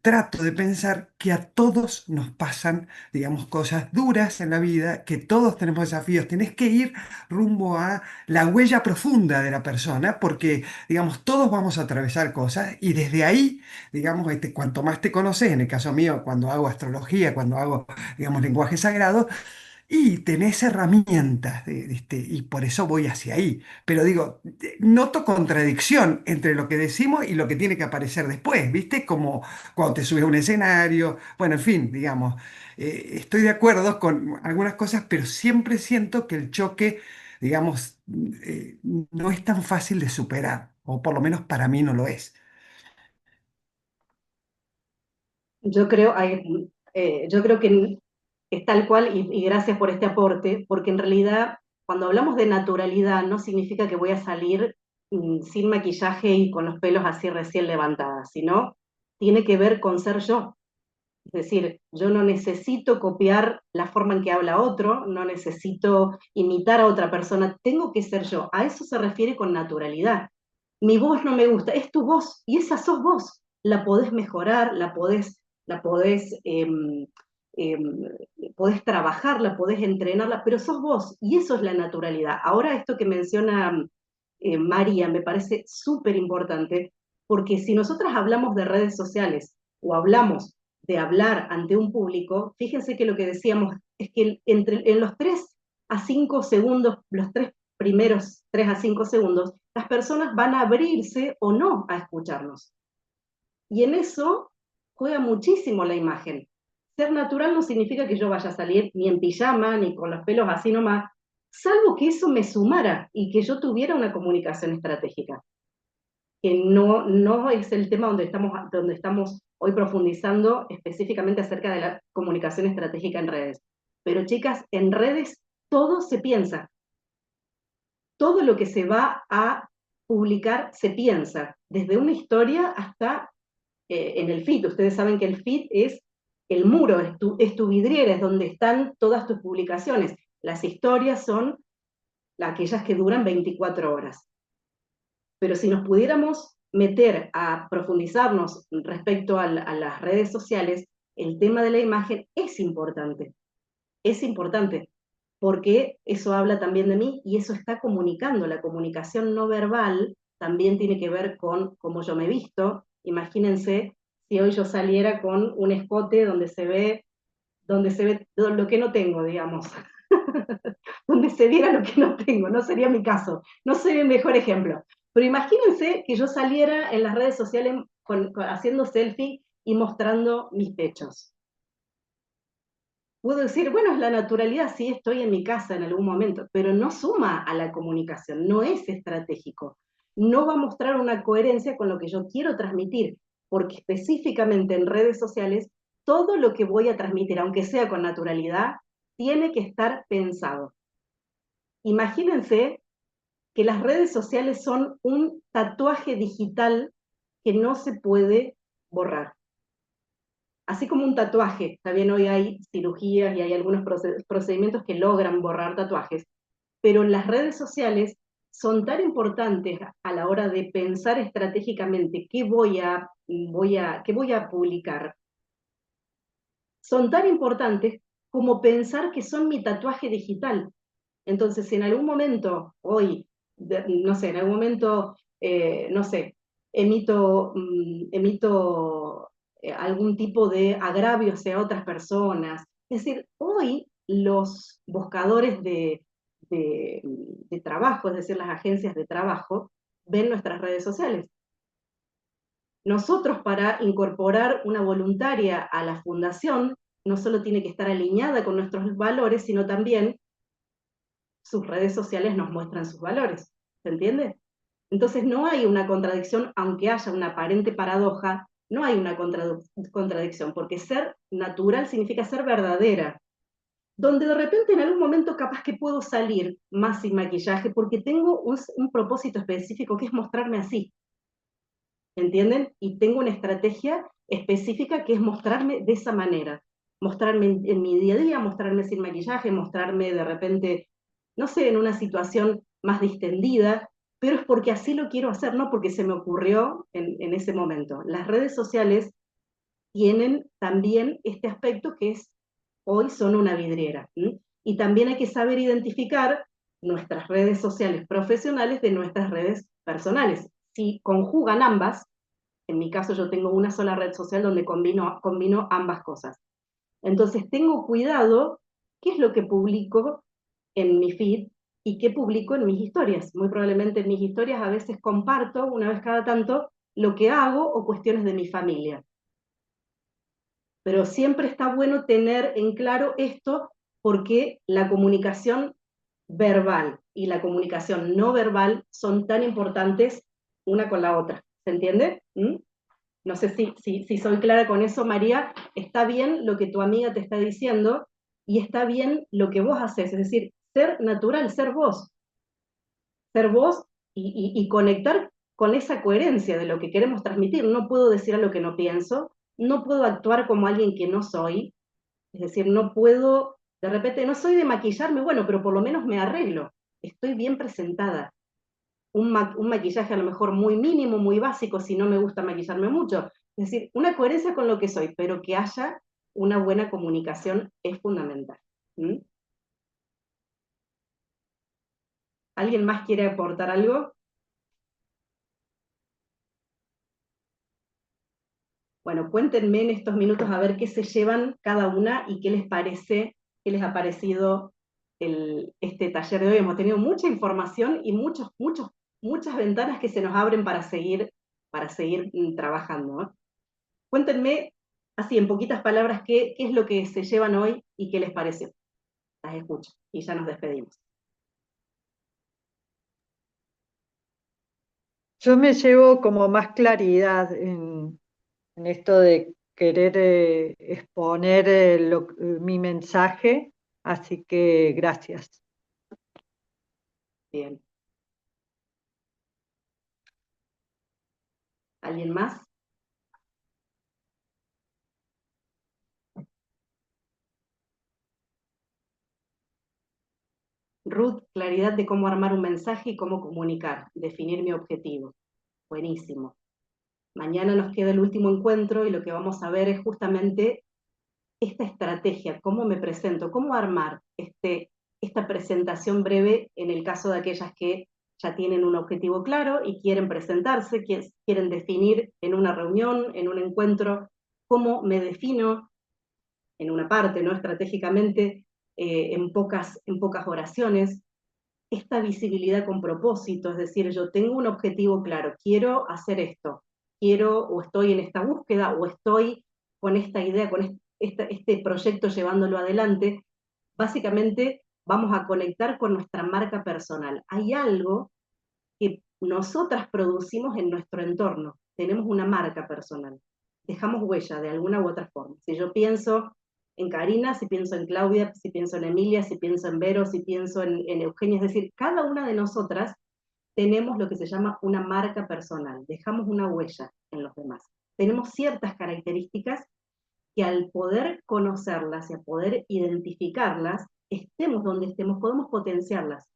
Speaker 8: trato de pensar que a todos nos pasan, digamos, cosas duras en la vida, que todos tenemos desafíos. Tenés que ir rumbo a la huella profunda de la persona, porque, digamos, todos vamos a atravesar cosas, y desde ahí, digamos, cuanto más te conoces, en el caso mío, cuando hago astrología, cuando hago, digamos, lenguaje sagrado, y tenés herramientas, y por eso voy hacia ahí. Pero digo, noto contradicción entre lo que decimos y lo que tiene que aparecer después, ¿viste? Como cuando te subes a un escenario, bueno, en fin, digamos, estoy de acuerdo con algunas cosas, pero siempre siento que el choque, digamos, no es tan fácil de superar, o por lo menos para mí no lo es.
Speaker 1: Yo creo que es tal cual, y gracias por este aporte, porque en realidad cuando hablamos de naturalidad no significa que voy a salir sin maquillaje y con los pelos así recién levantadas, sino tiene que ver con ser yo. Es decir, yo no necesito copiar la forma en que habla otro, no necesito imitar a otra persona, tengo que ser yo. A eso se refiere con naturalidad. Mi voz no me gusta, es tu voz, y esa sos vos. La podés mejorar, la podés trabajar, la podés entrenarla, pero sos vos, y eso es la naturalidad. Ahora esto que menciona María me parece súper importante, porque si nosotras hablamos de redes sociales o hablamos de hablar ante un público, fíjense que lo que decíamos es que en los 3 a 5 segundos, los primeros 3 a 5 segundos, las personas van a abrirse o no a escucharnos. Y en eso juega muchísimo la imagen. Ser natural no significa que yo vaya a salir ni en pijama, ni con los pelos así nomás, salvo que eso me sumara y que yo tuviera una comunicación estratégica, que no es el tema donde estamos hoy profundizando específicamente acerca de la comunicación estratégica en redes. Pero chicas, en redes todo se piensa. Todo lo que se va a publicar se piensa, desde una historia hasta en el feed. Ustedes saben que el feed es el muro, es tu vidriera, es donde están todas tus publicaciones. Las historias son aquellas que duran 24 horas. Pero si nos pudiéramos meter a profundizarnos respecto a las redes sociales, el tema de la imagen es importante, porque eso habla también de mí y eso está comunicando. La comunicación no verbal también tiene que ver con cómo yo me he visto. Imagínense si hoy yo saliera con un escote donde se ve lo que no tengo, digamos, donde se viera lo que no tengo, no sería mi caso, no soy el mejor ejemplo. Pero imagínense que yo saliera en las redes sociales haciendo selfie y mostrando mis pechos. Puedo decir, bueno, es la naturalidad, sí estoy en mi casa en algún momento, pero no suma a la comunicación, no es estratégico, no va a mostrar una coherencia con lo que yo quiero transmitir, porque específicamente en redes sociales, todo lo que voy a transmitir, aunque sea con naturalidad, tiene que estar pensado. Imagínense que las redes sociales son un tatuaje digital que no se puede borrar. Así como un tatuaje, está bien, hoy hay cirugías y hay algunos procedimientos que logran borrar tatuajes, pero las redes sociales son tan importantes a la hora de pensar estratégicamente qué voy a publicar, son tan importantes como pensar que son mi tatuaje digital. Entonces, si en algún momento, hoy, no sé, en algún momento, no sé, emito algún tipo de agravio hacia otras personas. Es decir, hoy los buscadores de trabajo, es decir, las agencias de trabajo, ven nuestras redes sociales. Nosotros, para incorporar una voluntaria a la fundación, no solo tiene que estar alineada con nuestros valores, sino también sus redes sociales nos muestran sus valores, ¿se entiende? Entonces no hay una contradicción, aunque haya una aparente paradoja, no hay una contradicción, porque ser natural significa ser verdadera, donde de repente en algún momento capaz que puedo salir más sin maquillaje porque tengo un propósito específico que es mostrarme así, ¿entienden? Y tengo una estrategia específica que es mostrarme de esa manera, mostrarme en mi día a día, mostrarme sin maquillaje, mostrarme de repente, no sé, en una situación más distendida, pero es porque así lo quiero hacer, no porque se me ocurrió en ese momento. Las redes sociales tienen también este aspecto que es, hoy son una vidriera, ¿sí? Y también hay que saber identificar nuestras redes sociales profesionales de nuestras redes personales. Si conjugan ambas, en mi caso yo tengo una sola red social donde combino ambas cosas. Entonces tengo cuidado qué es lo que publico en mi feed y qué publico en mis historias. Muy probablemente en mis historias a veces comparto, una vez cada tanto, lo que hago o cuestiones de mi familia. Pero siempre está bueno tener en claro esto porque la comunicación verbal y la comunicación no verbal son tan importantes una con la otra. ¿Se entiende? ¿Mm? No sé si soy clara con eso, María. Está bien lo que tu amiga te está diciendo y está bien lo que vos haces. Es decir, ser natural, ser vos y conectar con esa coherencia de lo que queremos transmitir. No puedo decir algo que no pienso, no puedo actuar como alguien que no soy, es decir, no puedo, de repente, no soy de maquillarme, bueno, pero por lo menos me arreglo, estoy bien presentada. Un maquillaje a lo mejor muy mínimo, muy básico, si no me gusta maquillarme mucho. Es decir, una coherencia con lo que soy, pero que haya una buena comunicación es fundamental. ¿Mm? ¿Alguien más quiere aportar algo? Bueno, cuéntenme en estos minutos a ver qué se llevan cada una y qué les parece, qué les ha parecido este taller de hoy. Hemos tenido mucha información y muchas ventanas que se nos abren para seguir trabajando, ¿no? Cuéntenme, así en poquitas palabras, qué es lo que se llevan hoy y qué les pareció. Las escucho y ya nos despedimos.
Speaker 5: Yo me llevo como más claridad en esto de querer exponer mi mensaje, así que gracias.
Speaker 1: Bien. ¿Alguien más? Ruth, claridad de cómo armar un mensaje y cómo comunicar, definir mi objetivo. Buenísimo. Mañana nos queda el último encuentro y lo que vamos a ver es justamente esta estrategia, cómo me presento, cómo armar esta presentación breve en el caso de aquellas que ya tienen un objetivo claro y quieren presentarse, quieren definir en una reunión, en un encuentro, cómo me defino en una parte, ¿no? Estratégicamente, en pocas oraciones, esta visibilidad con propósito, es decir, yo tengo un objetivo claro, quiero hacer esto, quiero o estoy en esta búsqueda o estoy con esta idea, con este proyecto llevándolo adelante, básicamente vamos a conectar con nuestra marca personal. Hay algo que nosotras producimos en nuestro entorno, tenemos una marca personal, dejamos huella de alguna u otra forma. Si yo pienso en Karina, si pienso en Claudia, si pienso en Emilia, si pienso en Vero, si pienso en Eugenia, es decir, cada una de nosotras tenemos lo que se llama una marca personal, dejamos una huella en los demás. Tenemos ciertas características que al poder conocerlas y a poder identificarlas, estemos donde estemos, podemos potenciarlas,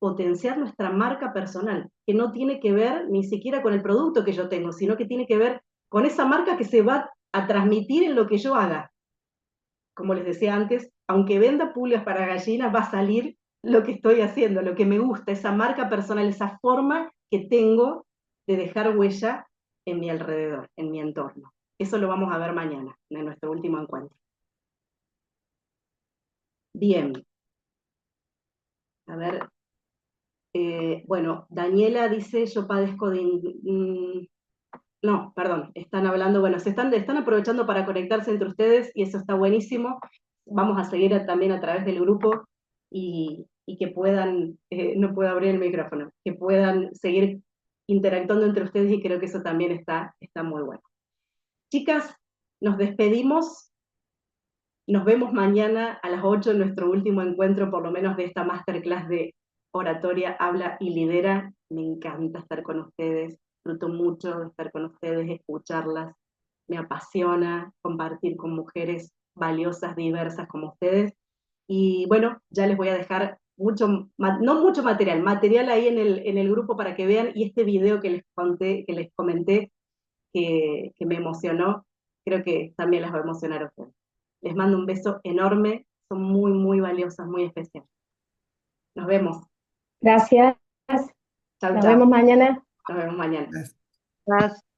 Speaker 1: potenciar nuestra marca personal, que no tiene que ver ni siquiera con el producto que yo tengo, sino que tiene que ver con esa marca que se va a transmitir en lo que yo haga. Como les decía antes, aunque venda pulgas para gallinas, va a salir lo que estoy haciendo, lo que me gusta, esa marca personal, esa forma que tengo de dejar huella en mi alrededor, en mi entorno. Eso lo vamos a ver mañana, en nuestro último encuentro. Bien. A ver. Bueno, Daniela dice, yo padezco de... no, perdón, están hablando, bueno, están aprovechando para conectarse entre ustedes y eso está buenísimo. Vamos a seguir también a través del grupo y que puedan, no puedo abrir el micrófono, que puedan seguir interactuando entre ustedes y creo que eso también está muy bueno. Chicas, nos despedimos, nos vemos mañana a las 8 en nuestro último encuentro, por lo menos de esta masterclass de oratoria, habla y lidera. Me encanta estar con ustedes, disfruto mucho de estar con ustedes, escucharlas, me apasiona compartir con mujeres valiosas, diversas como ustedes, y bueno, ya les voy a dejar no mucho material ahí en el grupo para que vean, y este video que les comenté, que me emocionó, creo que también las va a emocionar a ustedes. Les mando un beso enorme, son muy, muy valiosas, muy especiales. Nos vemos.
Speaker 2: Gracias.
Speaker 1: Chau,
Speaker 2: Nos
Speaker 1: chau.
Speaker 2: vemos mañana.
Speaker 1: Nos vemos mañana.
Speaker 5: Gracias.